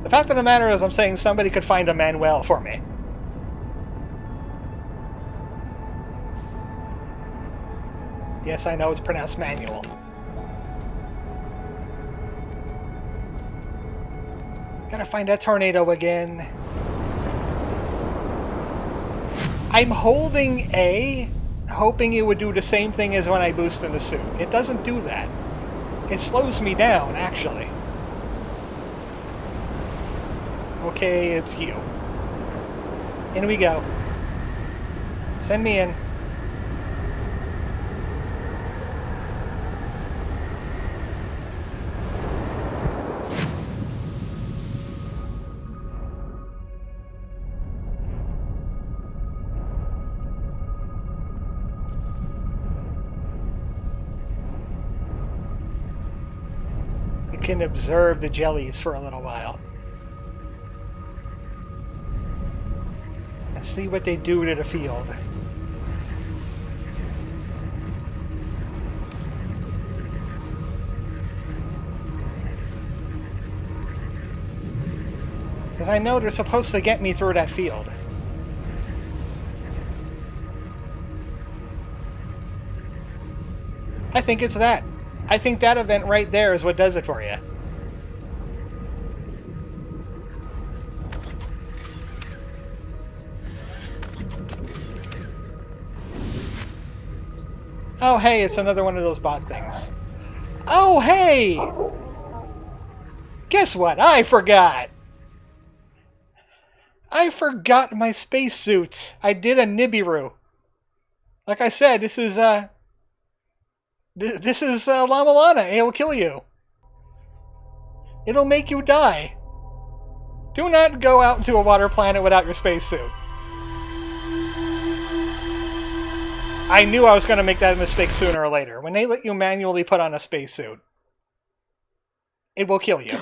The fact of the matter is I'm saying somebody could find a manual for me. Yes, I know it's pronounced manual. Gotta find that tornado again. I'm holding A, hoping it would do the same thing as when I boost in the suit. It doesn't do that. It slows me down, actually. Okay, it's you. In we go. Send me in. You can observe the jellies for a little while. Let's see what they do to the field. Because I know they're supposed to get me through that field. I think it's that. I think that event right there is what does it for you. Oh, hey, it's another one of those bot things. Oh, hey! Guess what? I forgot! I forgot my spacesuits. I did a Nibiru. Like I said, this is, This is Lama Lana. It'll kill you. It'll make you die. Do not go out into a water planet without your spacesuit. I knew I was going to make that mistake sooner or later. When they let you manually put on a spacesuit, it will kill you.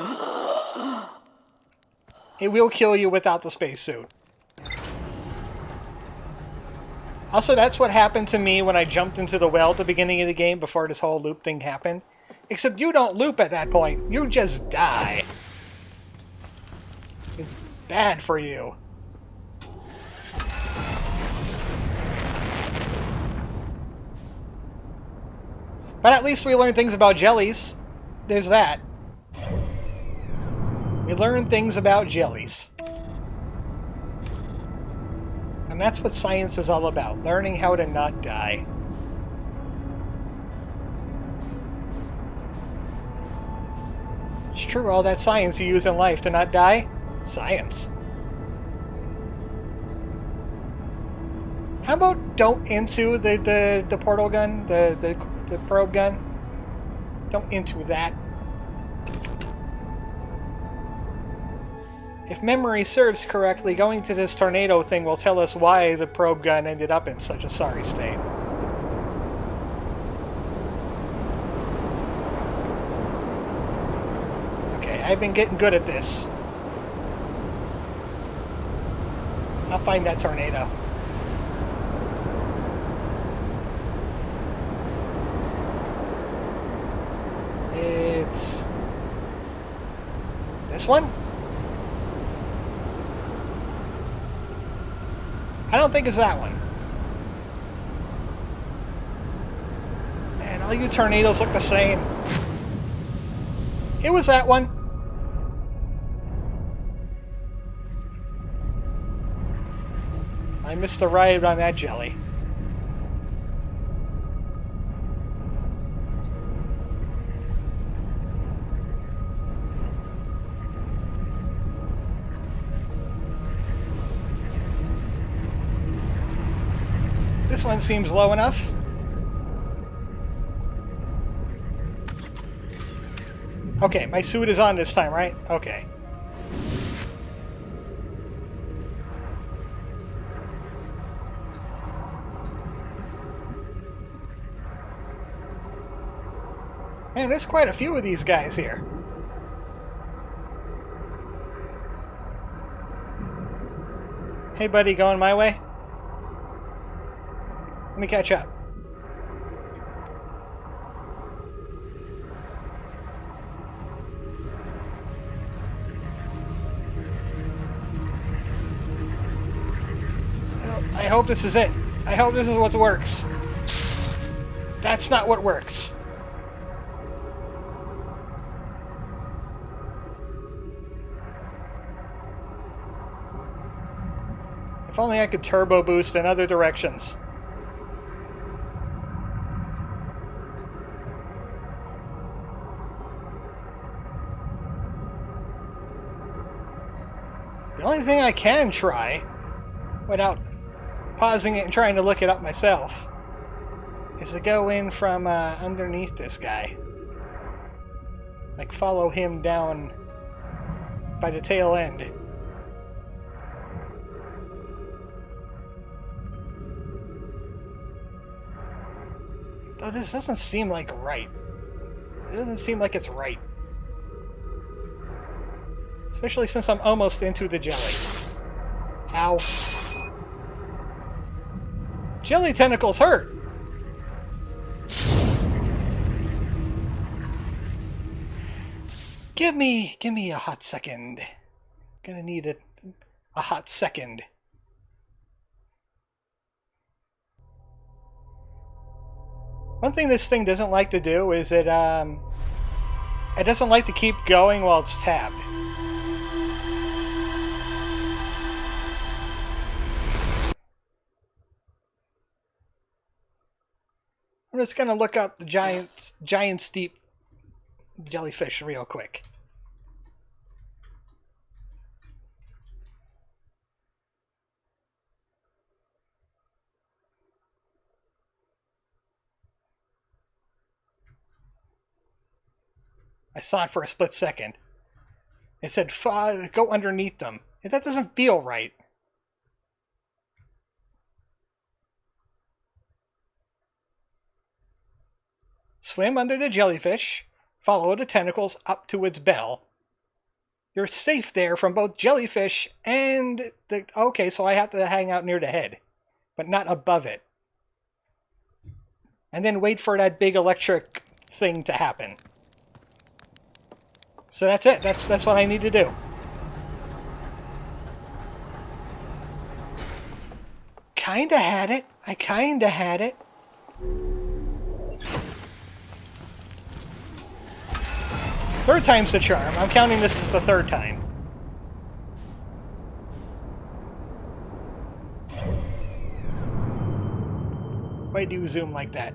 It will kill you without the spacesuit. Also, that's what happened to me when I jumped into the well at the beginning of the game before this whole loop thing happened. Except you don't loop at that point. You just die. It's bad for you. But at least we learn things about jellies. There's that. We learn things about jellies. And that's what science is all about. Learning how to not die. It's true, all that science you use in life to not die? Science. How about don't into the portal gun? The probe gun? Don't into that. If memory serves correctly, going to this tornado thing will tell us why the probe gun ended up in such a sorry state. Okay, I've been getting good at this. I'll find that tornado. It's... this one? I don't think it's that one. Man, all you tornadoes look the same. It was that one. I missed the ride on that jelly. This one seems low enough. Okay, my suit is on this time, right? Okay. Man, there's quite a few of these guys here. Hey buddy, going my way? Let me catch up. I hope this is it. I hope this is what works. That's not what works. If only I could turbo boost in other directions. The only thing I can try, without pausing it and trying to look it up myself, is to go in from underneath this guy. Like follow him down by the tail end. Though this doesn't seem like right. It doesn't seem like it's right. Especially since I'm almost into the jelly. Ow. Jelly tentacles hurt! Give me a hot second. Gonna need a hot second. One thing this thing doesn't like to do is it doesn't like to keep going while it's tabbed. I'm just gonna look up the giant steep jellyfish real quick. I saw it for a split second. It said, go underneath them. And that doesn't feel right. Swim under the jellyfish. Follow the tentacles up to its bell. You're safe there from both jellyfish and the... Okay, so I have to hang out near the head, but not above it. And then wait for that big electric thing to happen. So that's it. That's what I need to do. Kinda had it. I kinda had it. Third time's the charm. I'm counting this as the third time. Why do you zoom like that?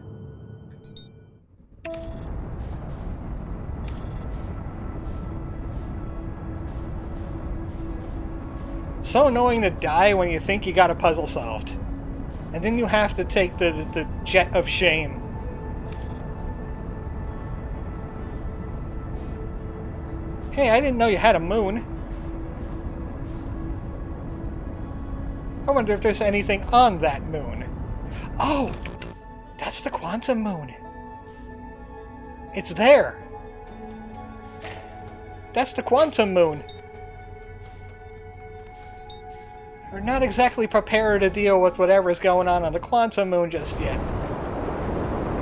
So annoying to die when you think you got a puzzle solved. And then you have to take the jet of shame. Hey, I didn't know you had a moon. I wonder if there's anything on that moon. Oh! That's the quantum moon. It's there. That's the quantum moon. We're not exactly prepared to deal with whatever's going on the quantum moon just yet.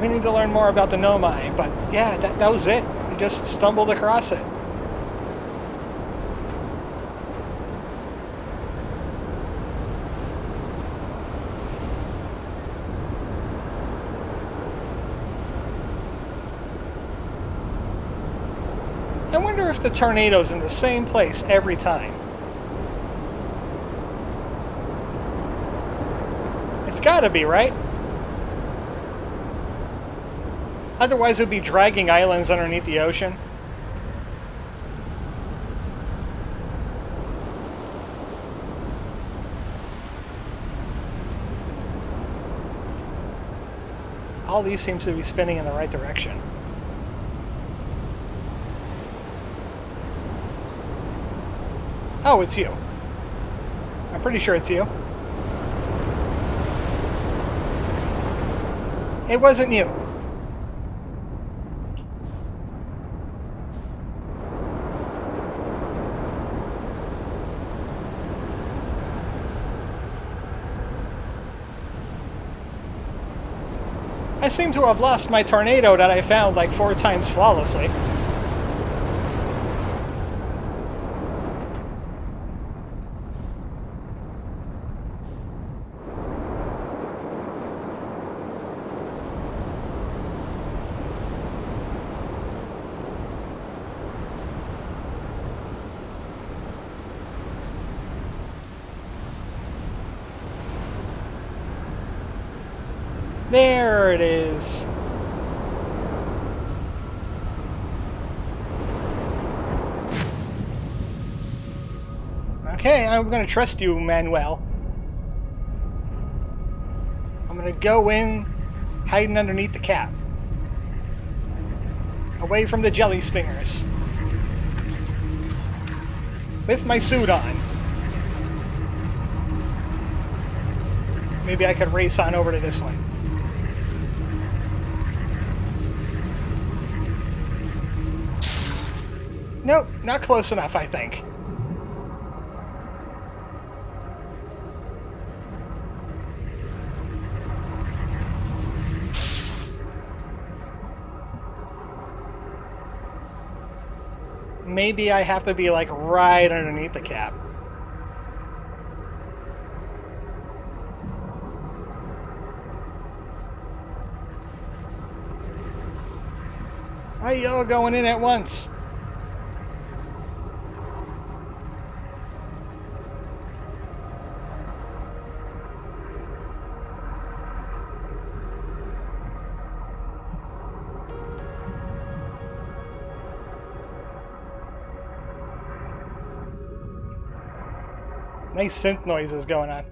We need to learn more about the Nomai, but yeah, that was it. We just stumbled across it. I wonder if the tornado's in the same place every time. It's gotta be, right? Otherwise it would be dragging islands underneath the ocean. All these seems to be spinning in the right direction. Oh, it's you. I'm pretty sure it's you. It wasn't you. I seem to have lost my tornado that I found like 4 times flawlessly. There it is. Okay, I'm gonna trust you, Manuel. I'm gonna go in, hiding underneath the cap. Away from the jelly stingers. With my suit on. Maybe I could race on over to this one. Nope, not close enough, I think. Maybe I have to be like right underneath the cap. Why are you all going in at once? Nice synth noises going on.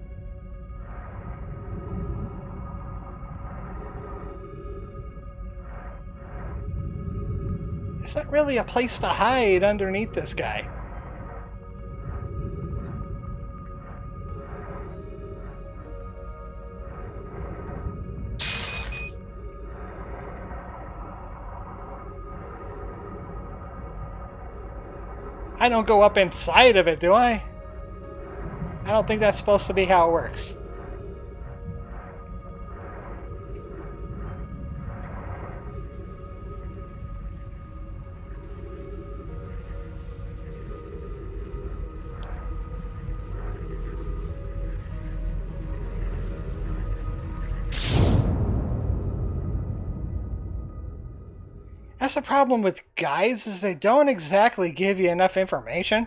Is that really a place to hide underneath this guy? I don't go up inside of it, do I? I don't think that's supposed to be how it works. That's the problem with guides, is they don't exactly give you enough information.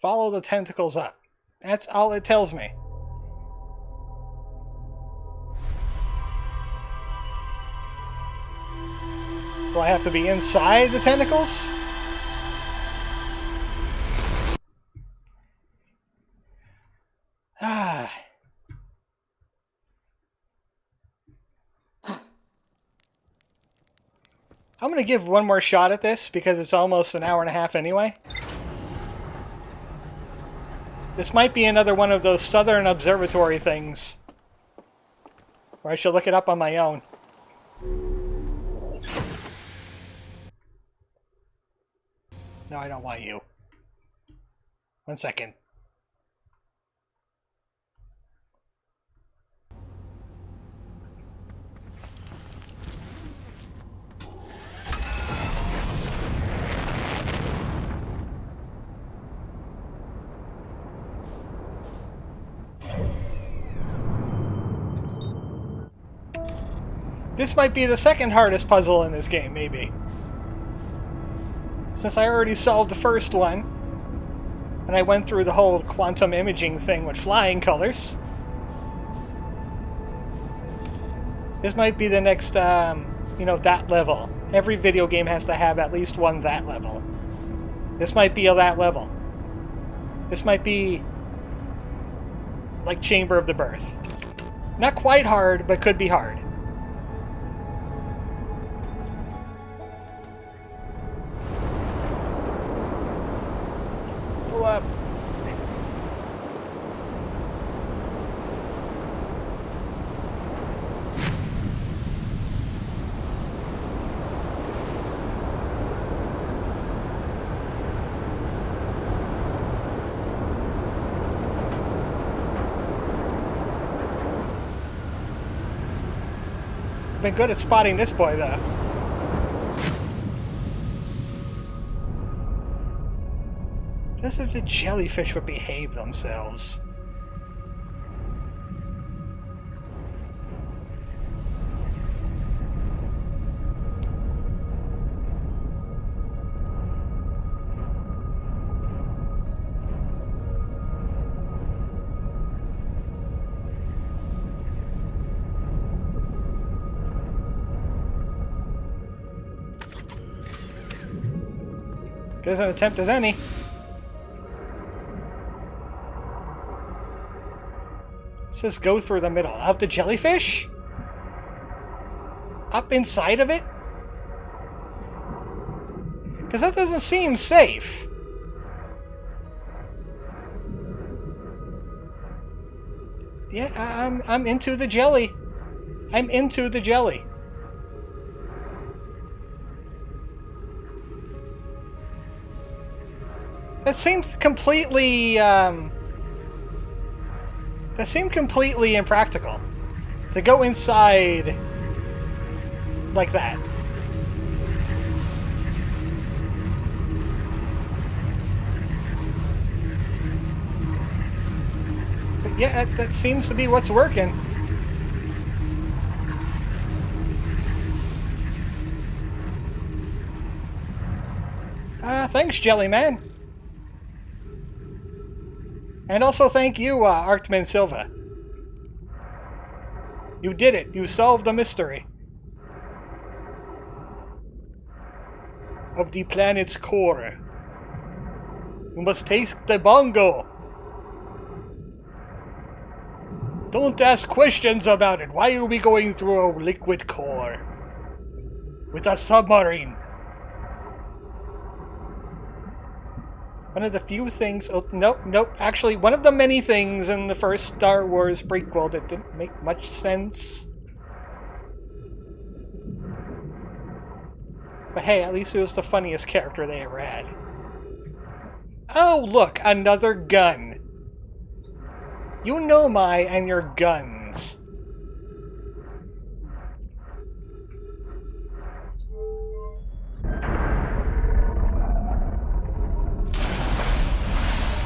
Follow the tentacles up. That's all it tells me. Do I have to be inside the tentacles? Ah. I'm going to give one more shot at this because it's almost an hour and a half anyway. This might be another one of those Southern Observatory things, or I should look it up on my own. No, I don't want you. 1 second. This might be the second hardest puzzle in this game, maybe. Since I already solved the first one, and I went through the whole quantum imaging thing with flying colors. This might be the next, you know, that level. Every video game has to have at least one that level. This might be a that level. This might be like Chamber of the Birth. Not quite hard, but could be hard. Pull up. I've been good at spotting this boy, though. Just as the jellyfish would behave themselves. Good as an attempt as any. It says go through the middle of the jellyfish? Up inside of it? Because that doesn't seem safe. Yeah, I'm into the jelly. I'm into the jelly. That seems completely, that seemed completely impractical. To go inside like that. But yeah, that seems to be what's working. Thanks, Jelly Man. And also thank you, Arctman Silva. You did it. You solved the mystery of the planet's core. You must taste the bongo. Don't ask questions about it. Why are we going through a liquid core with a submarine? One of the few things... Oh, nope. Actually, one of the many things in the first Star Wars prequel that didn't make much sense. But hey, at least it was the funniest character they ever had. Oh, look, another gun. You know and your guns.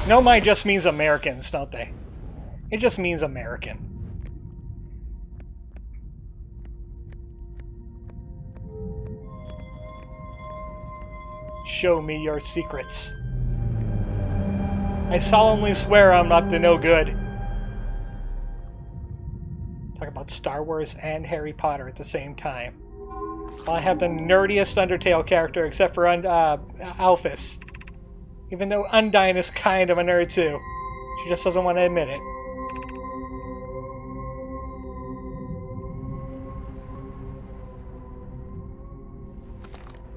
Nomai just means Americans, don't they? It just means American. Show me your secrets. I solemnly swear I'm up to no good. Talk about Star Wars and Harry Potter at the same time. Well, I have the nerdiest Undertale character except for Alphys. Even though Undyne is kind of a nerd too. She just doesn't want to admit it.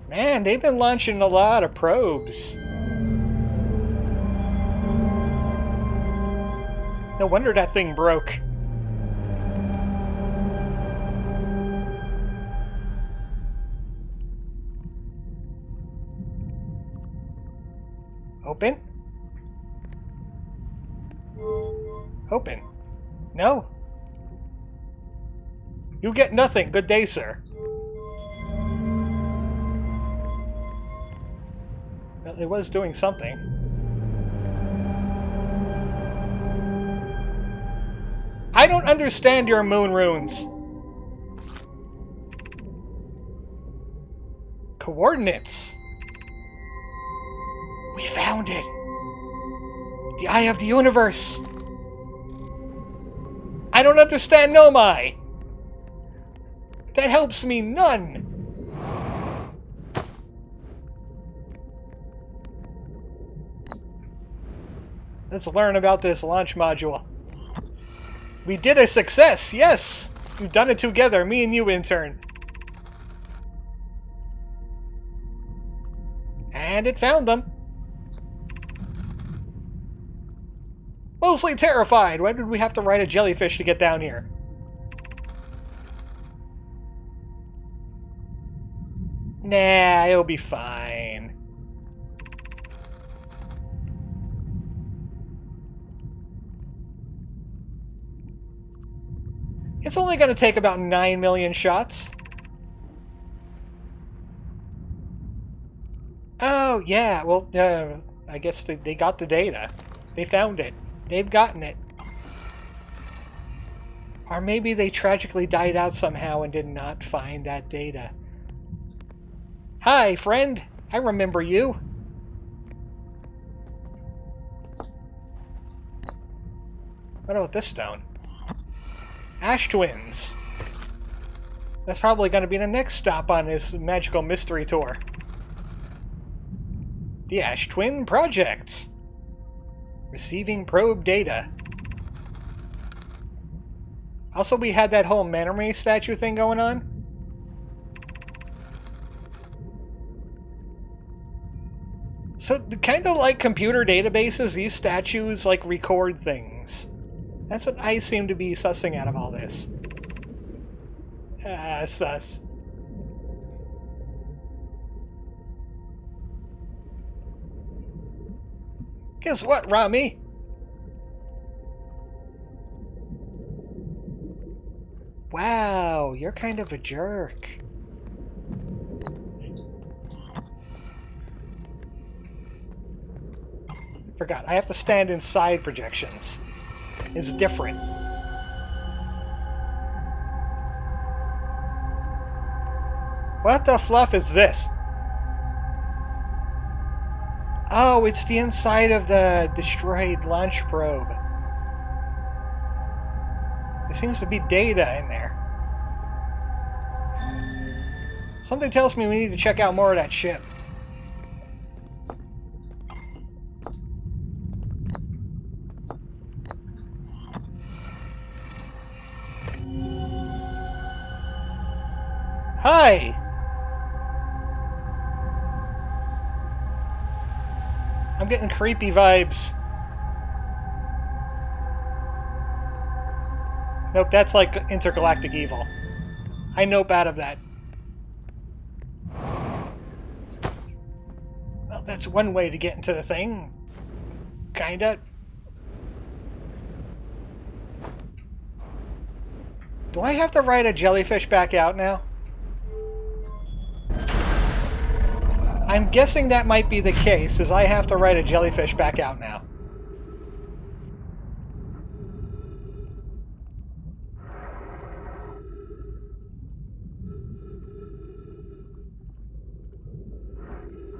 Man, they've been launching a lot of probes. No wonder that thing broke. Open? Open. No. You get nothing. Good day, sir. Well, it was doing something. I don't understand your moon runes. Coordinates. We found it! The Eye of the Universe! I don't understand Nomai! That helps me none! Let's learn about this launch module. We did a success, yes! We've done it together, me and you, intern. And it found them. Mostly terrified. Why did we have to ride a jellyfish to get down here? Nah, it'll be fine. It's only going to take about 9 million shots. Oh, yeah. Well, I guess they got the data. They found it. They've gotten it. Or maybe they tragically died out somehow and did not find that data. Hi, friend. I remember you. What about this stone? Ash Twins. That's probably going to be the next stop on his magical mystery tour. The Ash Twin Project. Receiving probe data. Also, we had that whole memory statue thing going on. So, kind of like computer databases, these statues, like, record things. That's what I seem to be sussing out of all this. Sus. Guess what, Rami? Wow, you're kind of a jerk. Forgot, I have to stand inside projections. It's different. What the fluff is this? Oh, it's the inside of the destroyed launch probe. There seems to be data in there. Something tells me we need to check out more of that ship. Hi! I'm getting creepy vibes. Nope, that's like intergalactic evil. I nope out of that. Well, that's one way to get into the thing. Kinda. Do I have to ride a jellyfish back out now? I'm guessing that might be the case, as I have to ride a jellyfish back out now.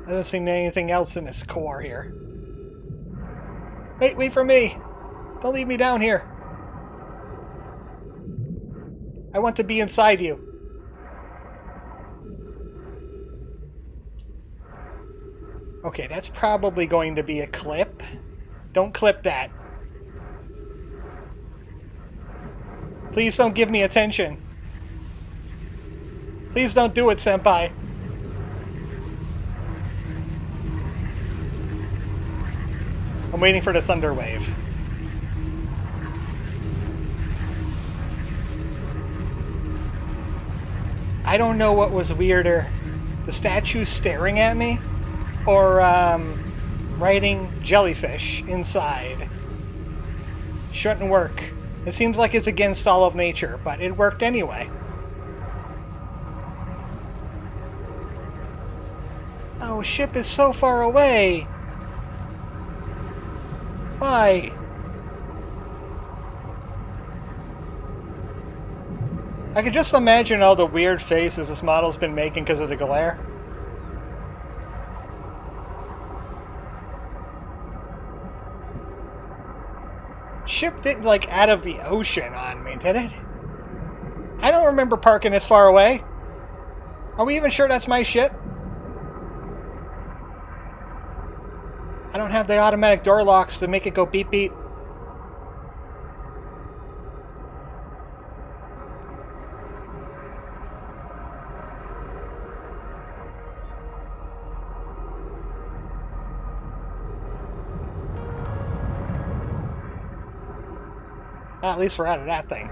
There doesn't seem to be anything else in this core here. Wait for me! Don't leave me down here! I want to be inside you. Okay, that's probably going to be a clip. Don't clip that. Please don't give me attention. Please don't do it, Senpai. I'm waiting for the thunder wave. I don't know what was weirder. The statue staring at me, or riding jellyfish inside. Shouldn't work. It seems like it's against all of nature, but it worked anyway. Oh, ship is so far away. Why? I could just imagine all the weird faces this model's been making because of the glare. Ship didn't, like, out of the ocean on me, did it? I don't remember parking this far away. Are we even sure that's my ship? I don't have the automatic door locks to make it go beep beep. At least we're out of that thing.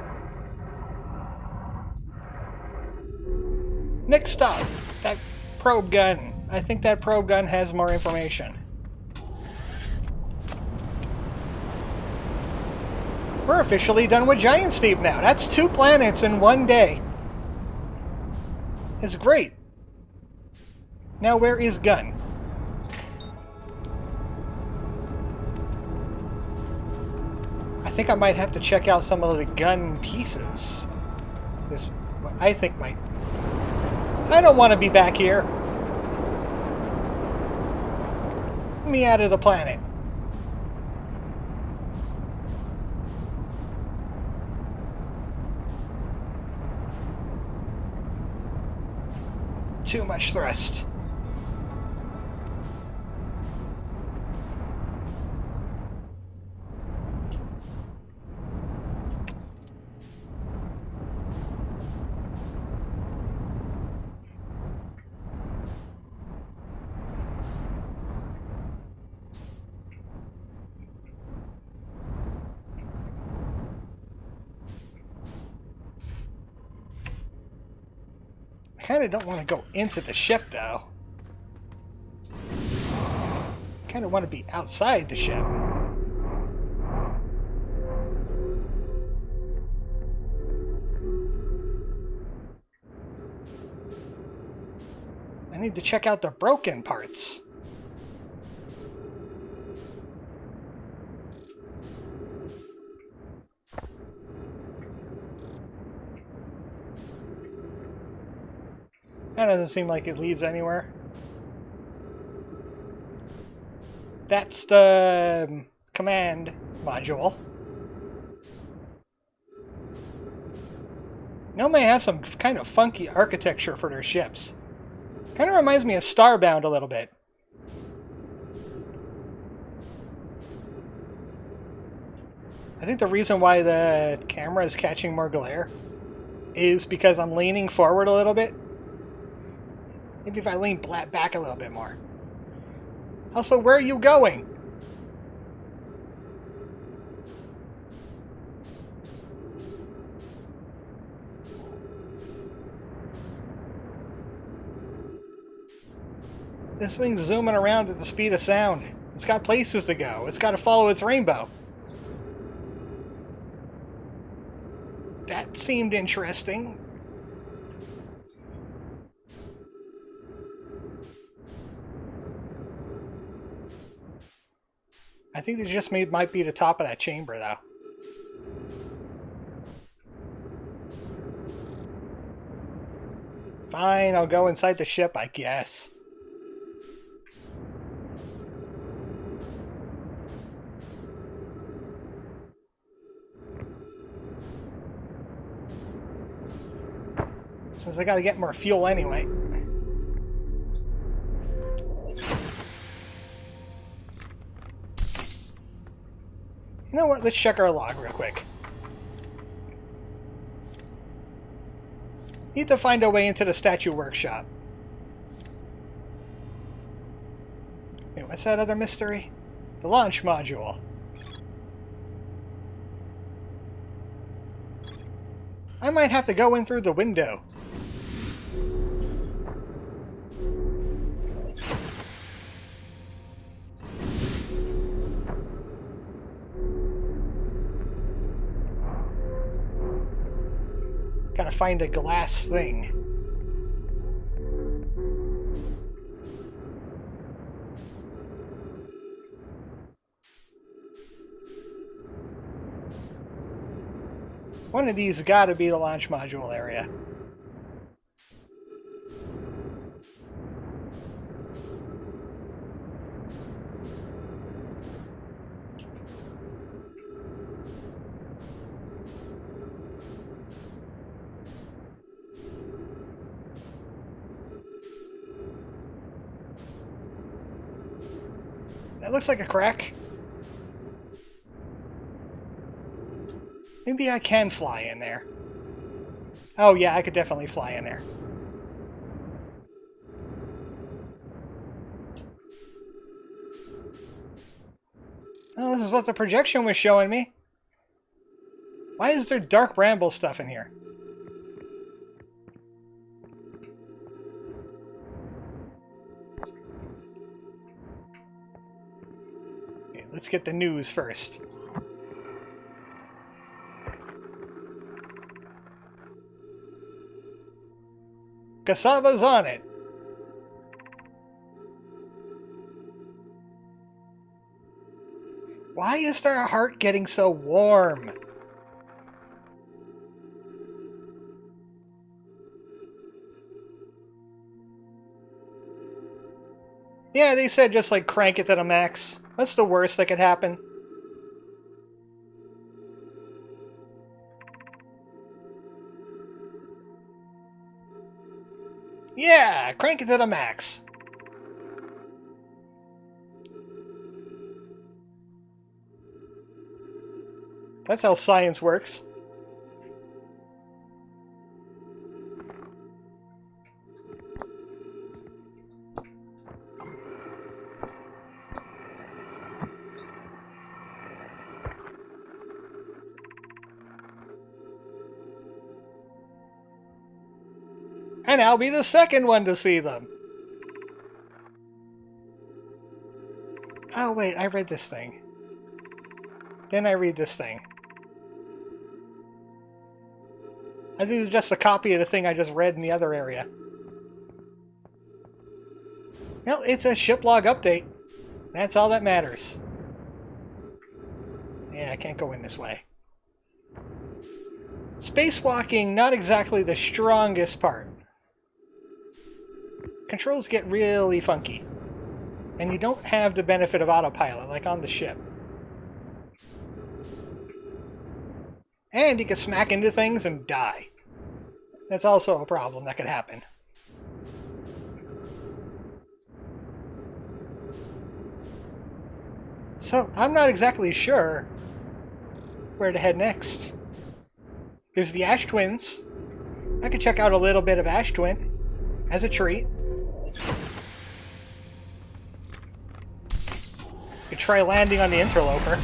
Next up, that probe gun. I think that probe gun has more information. We're officially done with Giant Steep now. That's 2 planets in one day. It's great. Now where is Gun? I think I might have to check out some of the gun pieces. Is what I think might... I don't want to be back here. Let me out of the planet. Too much thrust. I kind of don't want to go into the ship, though. Kind of want to be outside the ship. I need to check out the broken parts. That doesn't seem like it leads anywhere. That's the command module. You know, may have some kind of funky architecture for their ships. Kind of reminds me of Starbound a little bit. I think the reason why the camera is catching more glare is because I'm leaning forward a little bit. Maybe if I lean back a little bit more. Also, where are you going? This thing's zooming around at the speed of sound. It's got places to go. It's got to follow its rainbow. That seemed interesting. I think they just might be the top of that chamber, though. Fine, I'll go inside the ship, I guess. Since I gotta get more fuel anyway. You know what? Let's check our log real quick. Need to find a way into the statue workshop. Wait, what's that other mystery? The launch module. I might have to go in through the window. Gotta find a glass thing. One of these gotta be the launch module area. That looks like a crack. Maybe I can fly in there. Oh yeah, I could definitely fly in there. Oh, this is what the projection was showing me. Why is there dark bramble stuff in here? Okay, let's get the news first. Cassava's on it. Why is their heart getting so warm? Yeah, they said just like crank it to the max. What's the worst that could happen? Yeah, crank it to the max. That's how science works. And I'll be the second one to see them. Oh wait, I read this thing. Then I read this thing. I think it's just a copy of the thing I just read in the other area. Well, it's a ship log update. That's all that matters. Yeah, I can't go in this way. Spacewalking, not exactly the strongest part. Controls get really funky. And you don't have the benefit of autopilot like on the ship. And you can smack into things and die. That's also a problem that could happen. So, I'm not exactly sure where to head next. There's the Ash Twins. I could check out a little bit of Ash Twin as a treat. Could try landing on the Interloper.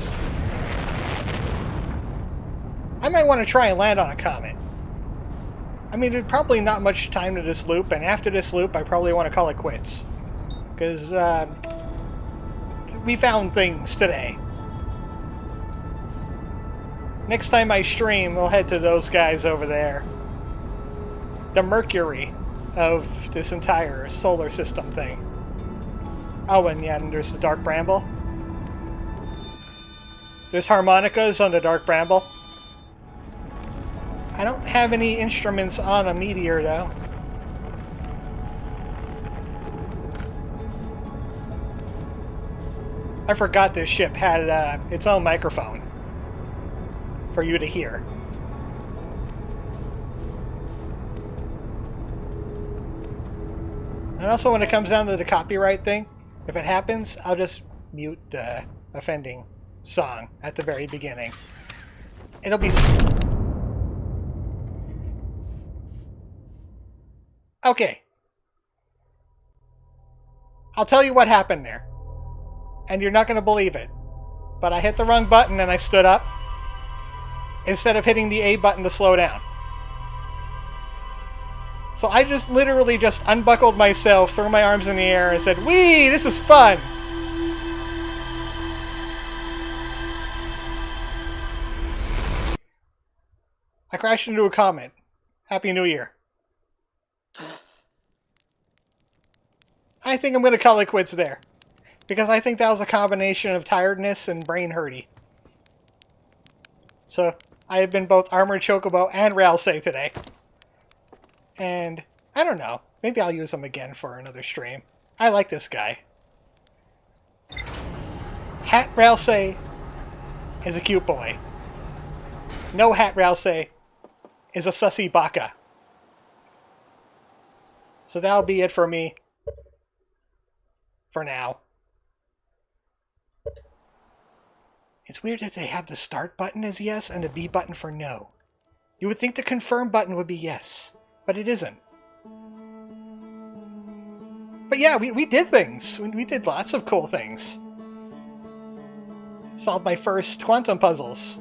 I might want to try and land on a comet. I mean, there's probably not much time to this loop, and after this loop, I probably want to call it quits. because we found things today. Next time I stream, we'll head to those guys over there. The Mercury of this entire solar system thing. Oh, and yeah, and there's the Dark Bramble. There's harmonicas on the Dark Bramble. I don't have any instruments on a meteor, though. I forgot this ship had its own microphone for you to hear. And also, when it comes down to the copyright thing, if it happens, I'll just mute the offending song at the very beginning. It'll be... Okay. I'll tell you what happened there. And you're not going to believe it. But I hit the wrong button and I stood up instead of hitting the A button to slow down. So I just literally just unbuckled myself, threw my arms in the air, and said, "Wee, this is fun!" I crashed into a comment. Happy New Year. I think I'm going to call it quits there. Because I think that was a combination of tiredness and brain hurty. So, I have been both ArmoredChocobo and Ralsei today. And, I don't know. Maybe I'll use him again for another stream. I like this guy. Hat Ralsei is a cute boy. No Hat Ralsei is a sussy baka. So that'll be it for me. For now. It's weird that they have the start button as yes and the B button for no. You would think the confirm button would be yes, but it isn't. But yeah, we did things. We did lots of cool things. Solved my first quantum puzzles.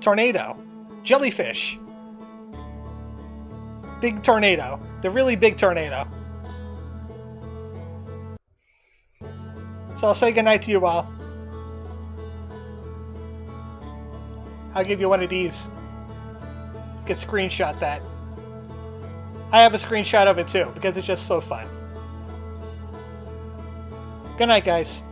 Tornado. Jellyfish. Big tornado. The really big tornado. So I'll say goodnight to you all. I'll give you one of these. You can screenshot that. I have a screenshot of it too, because it's just so fun. Good night, guys.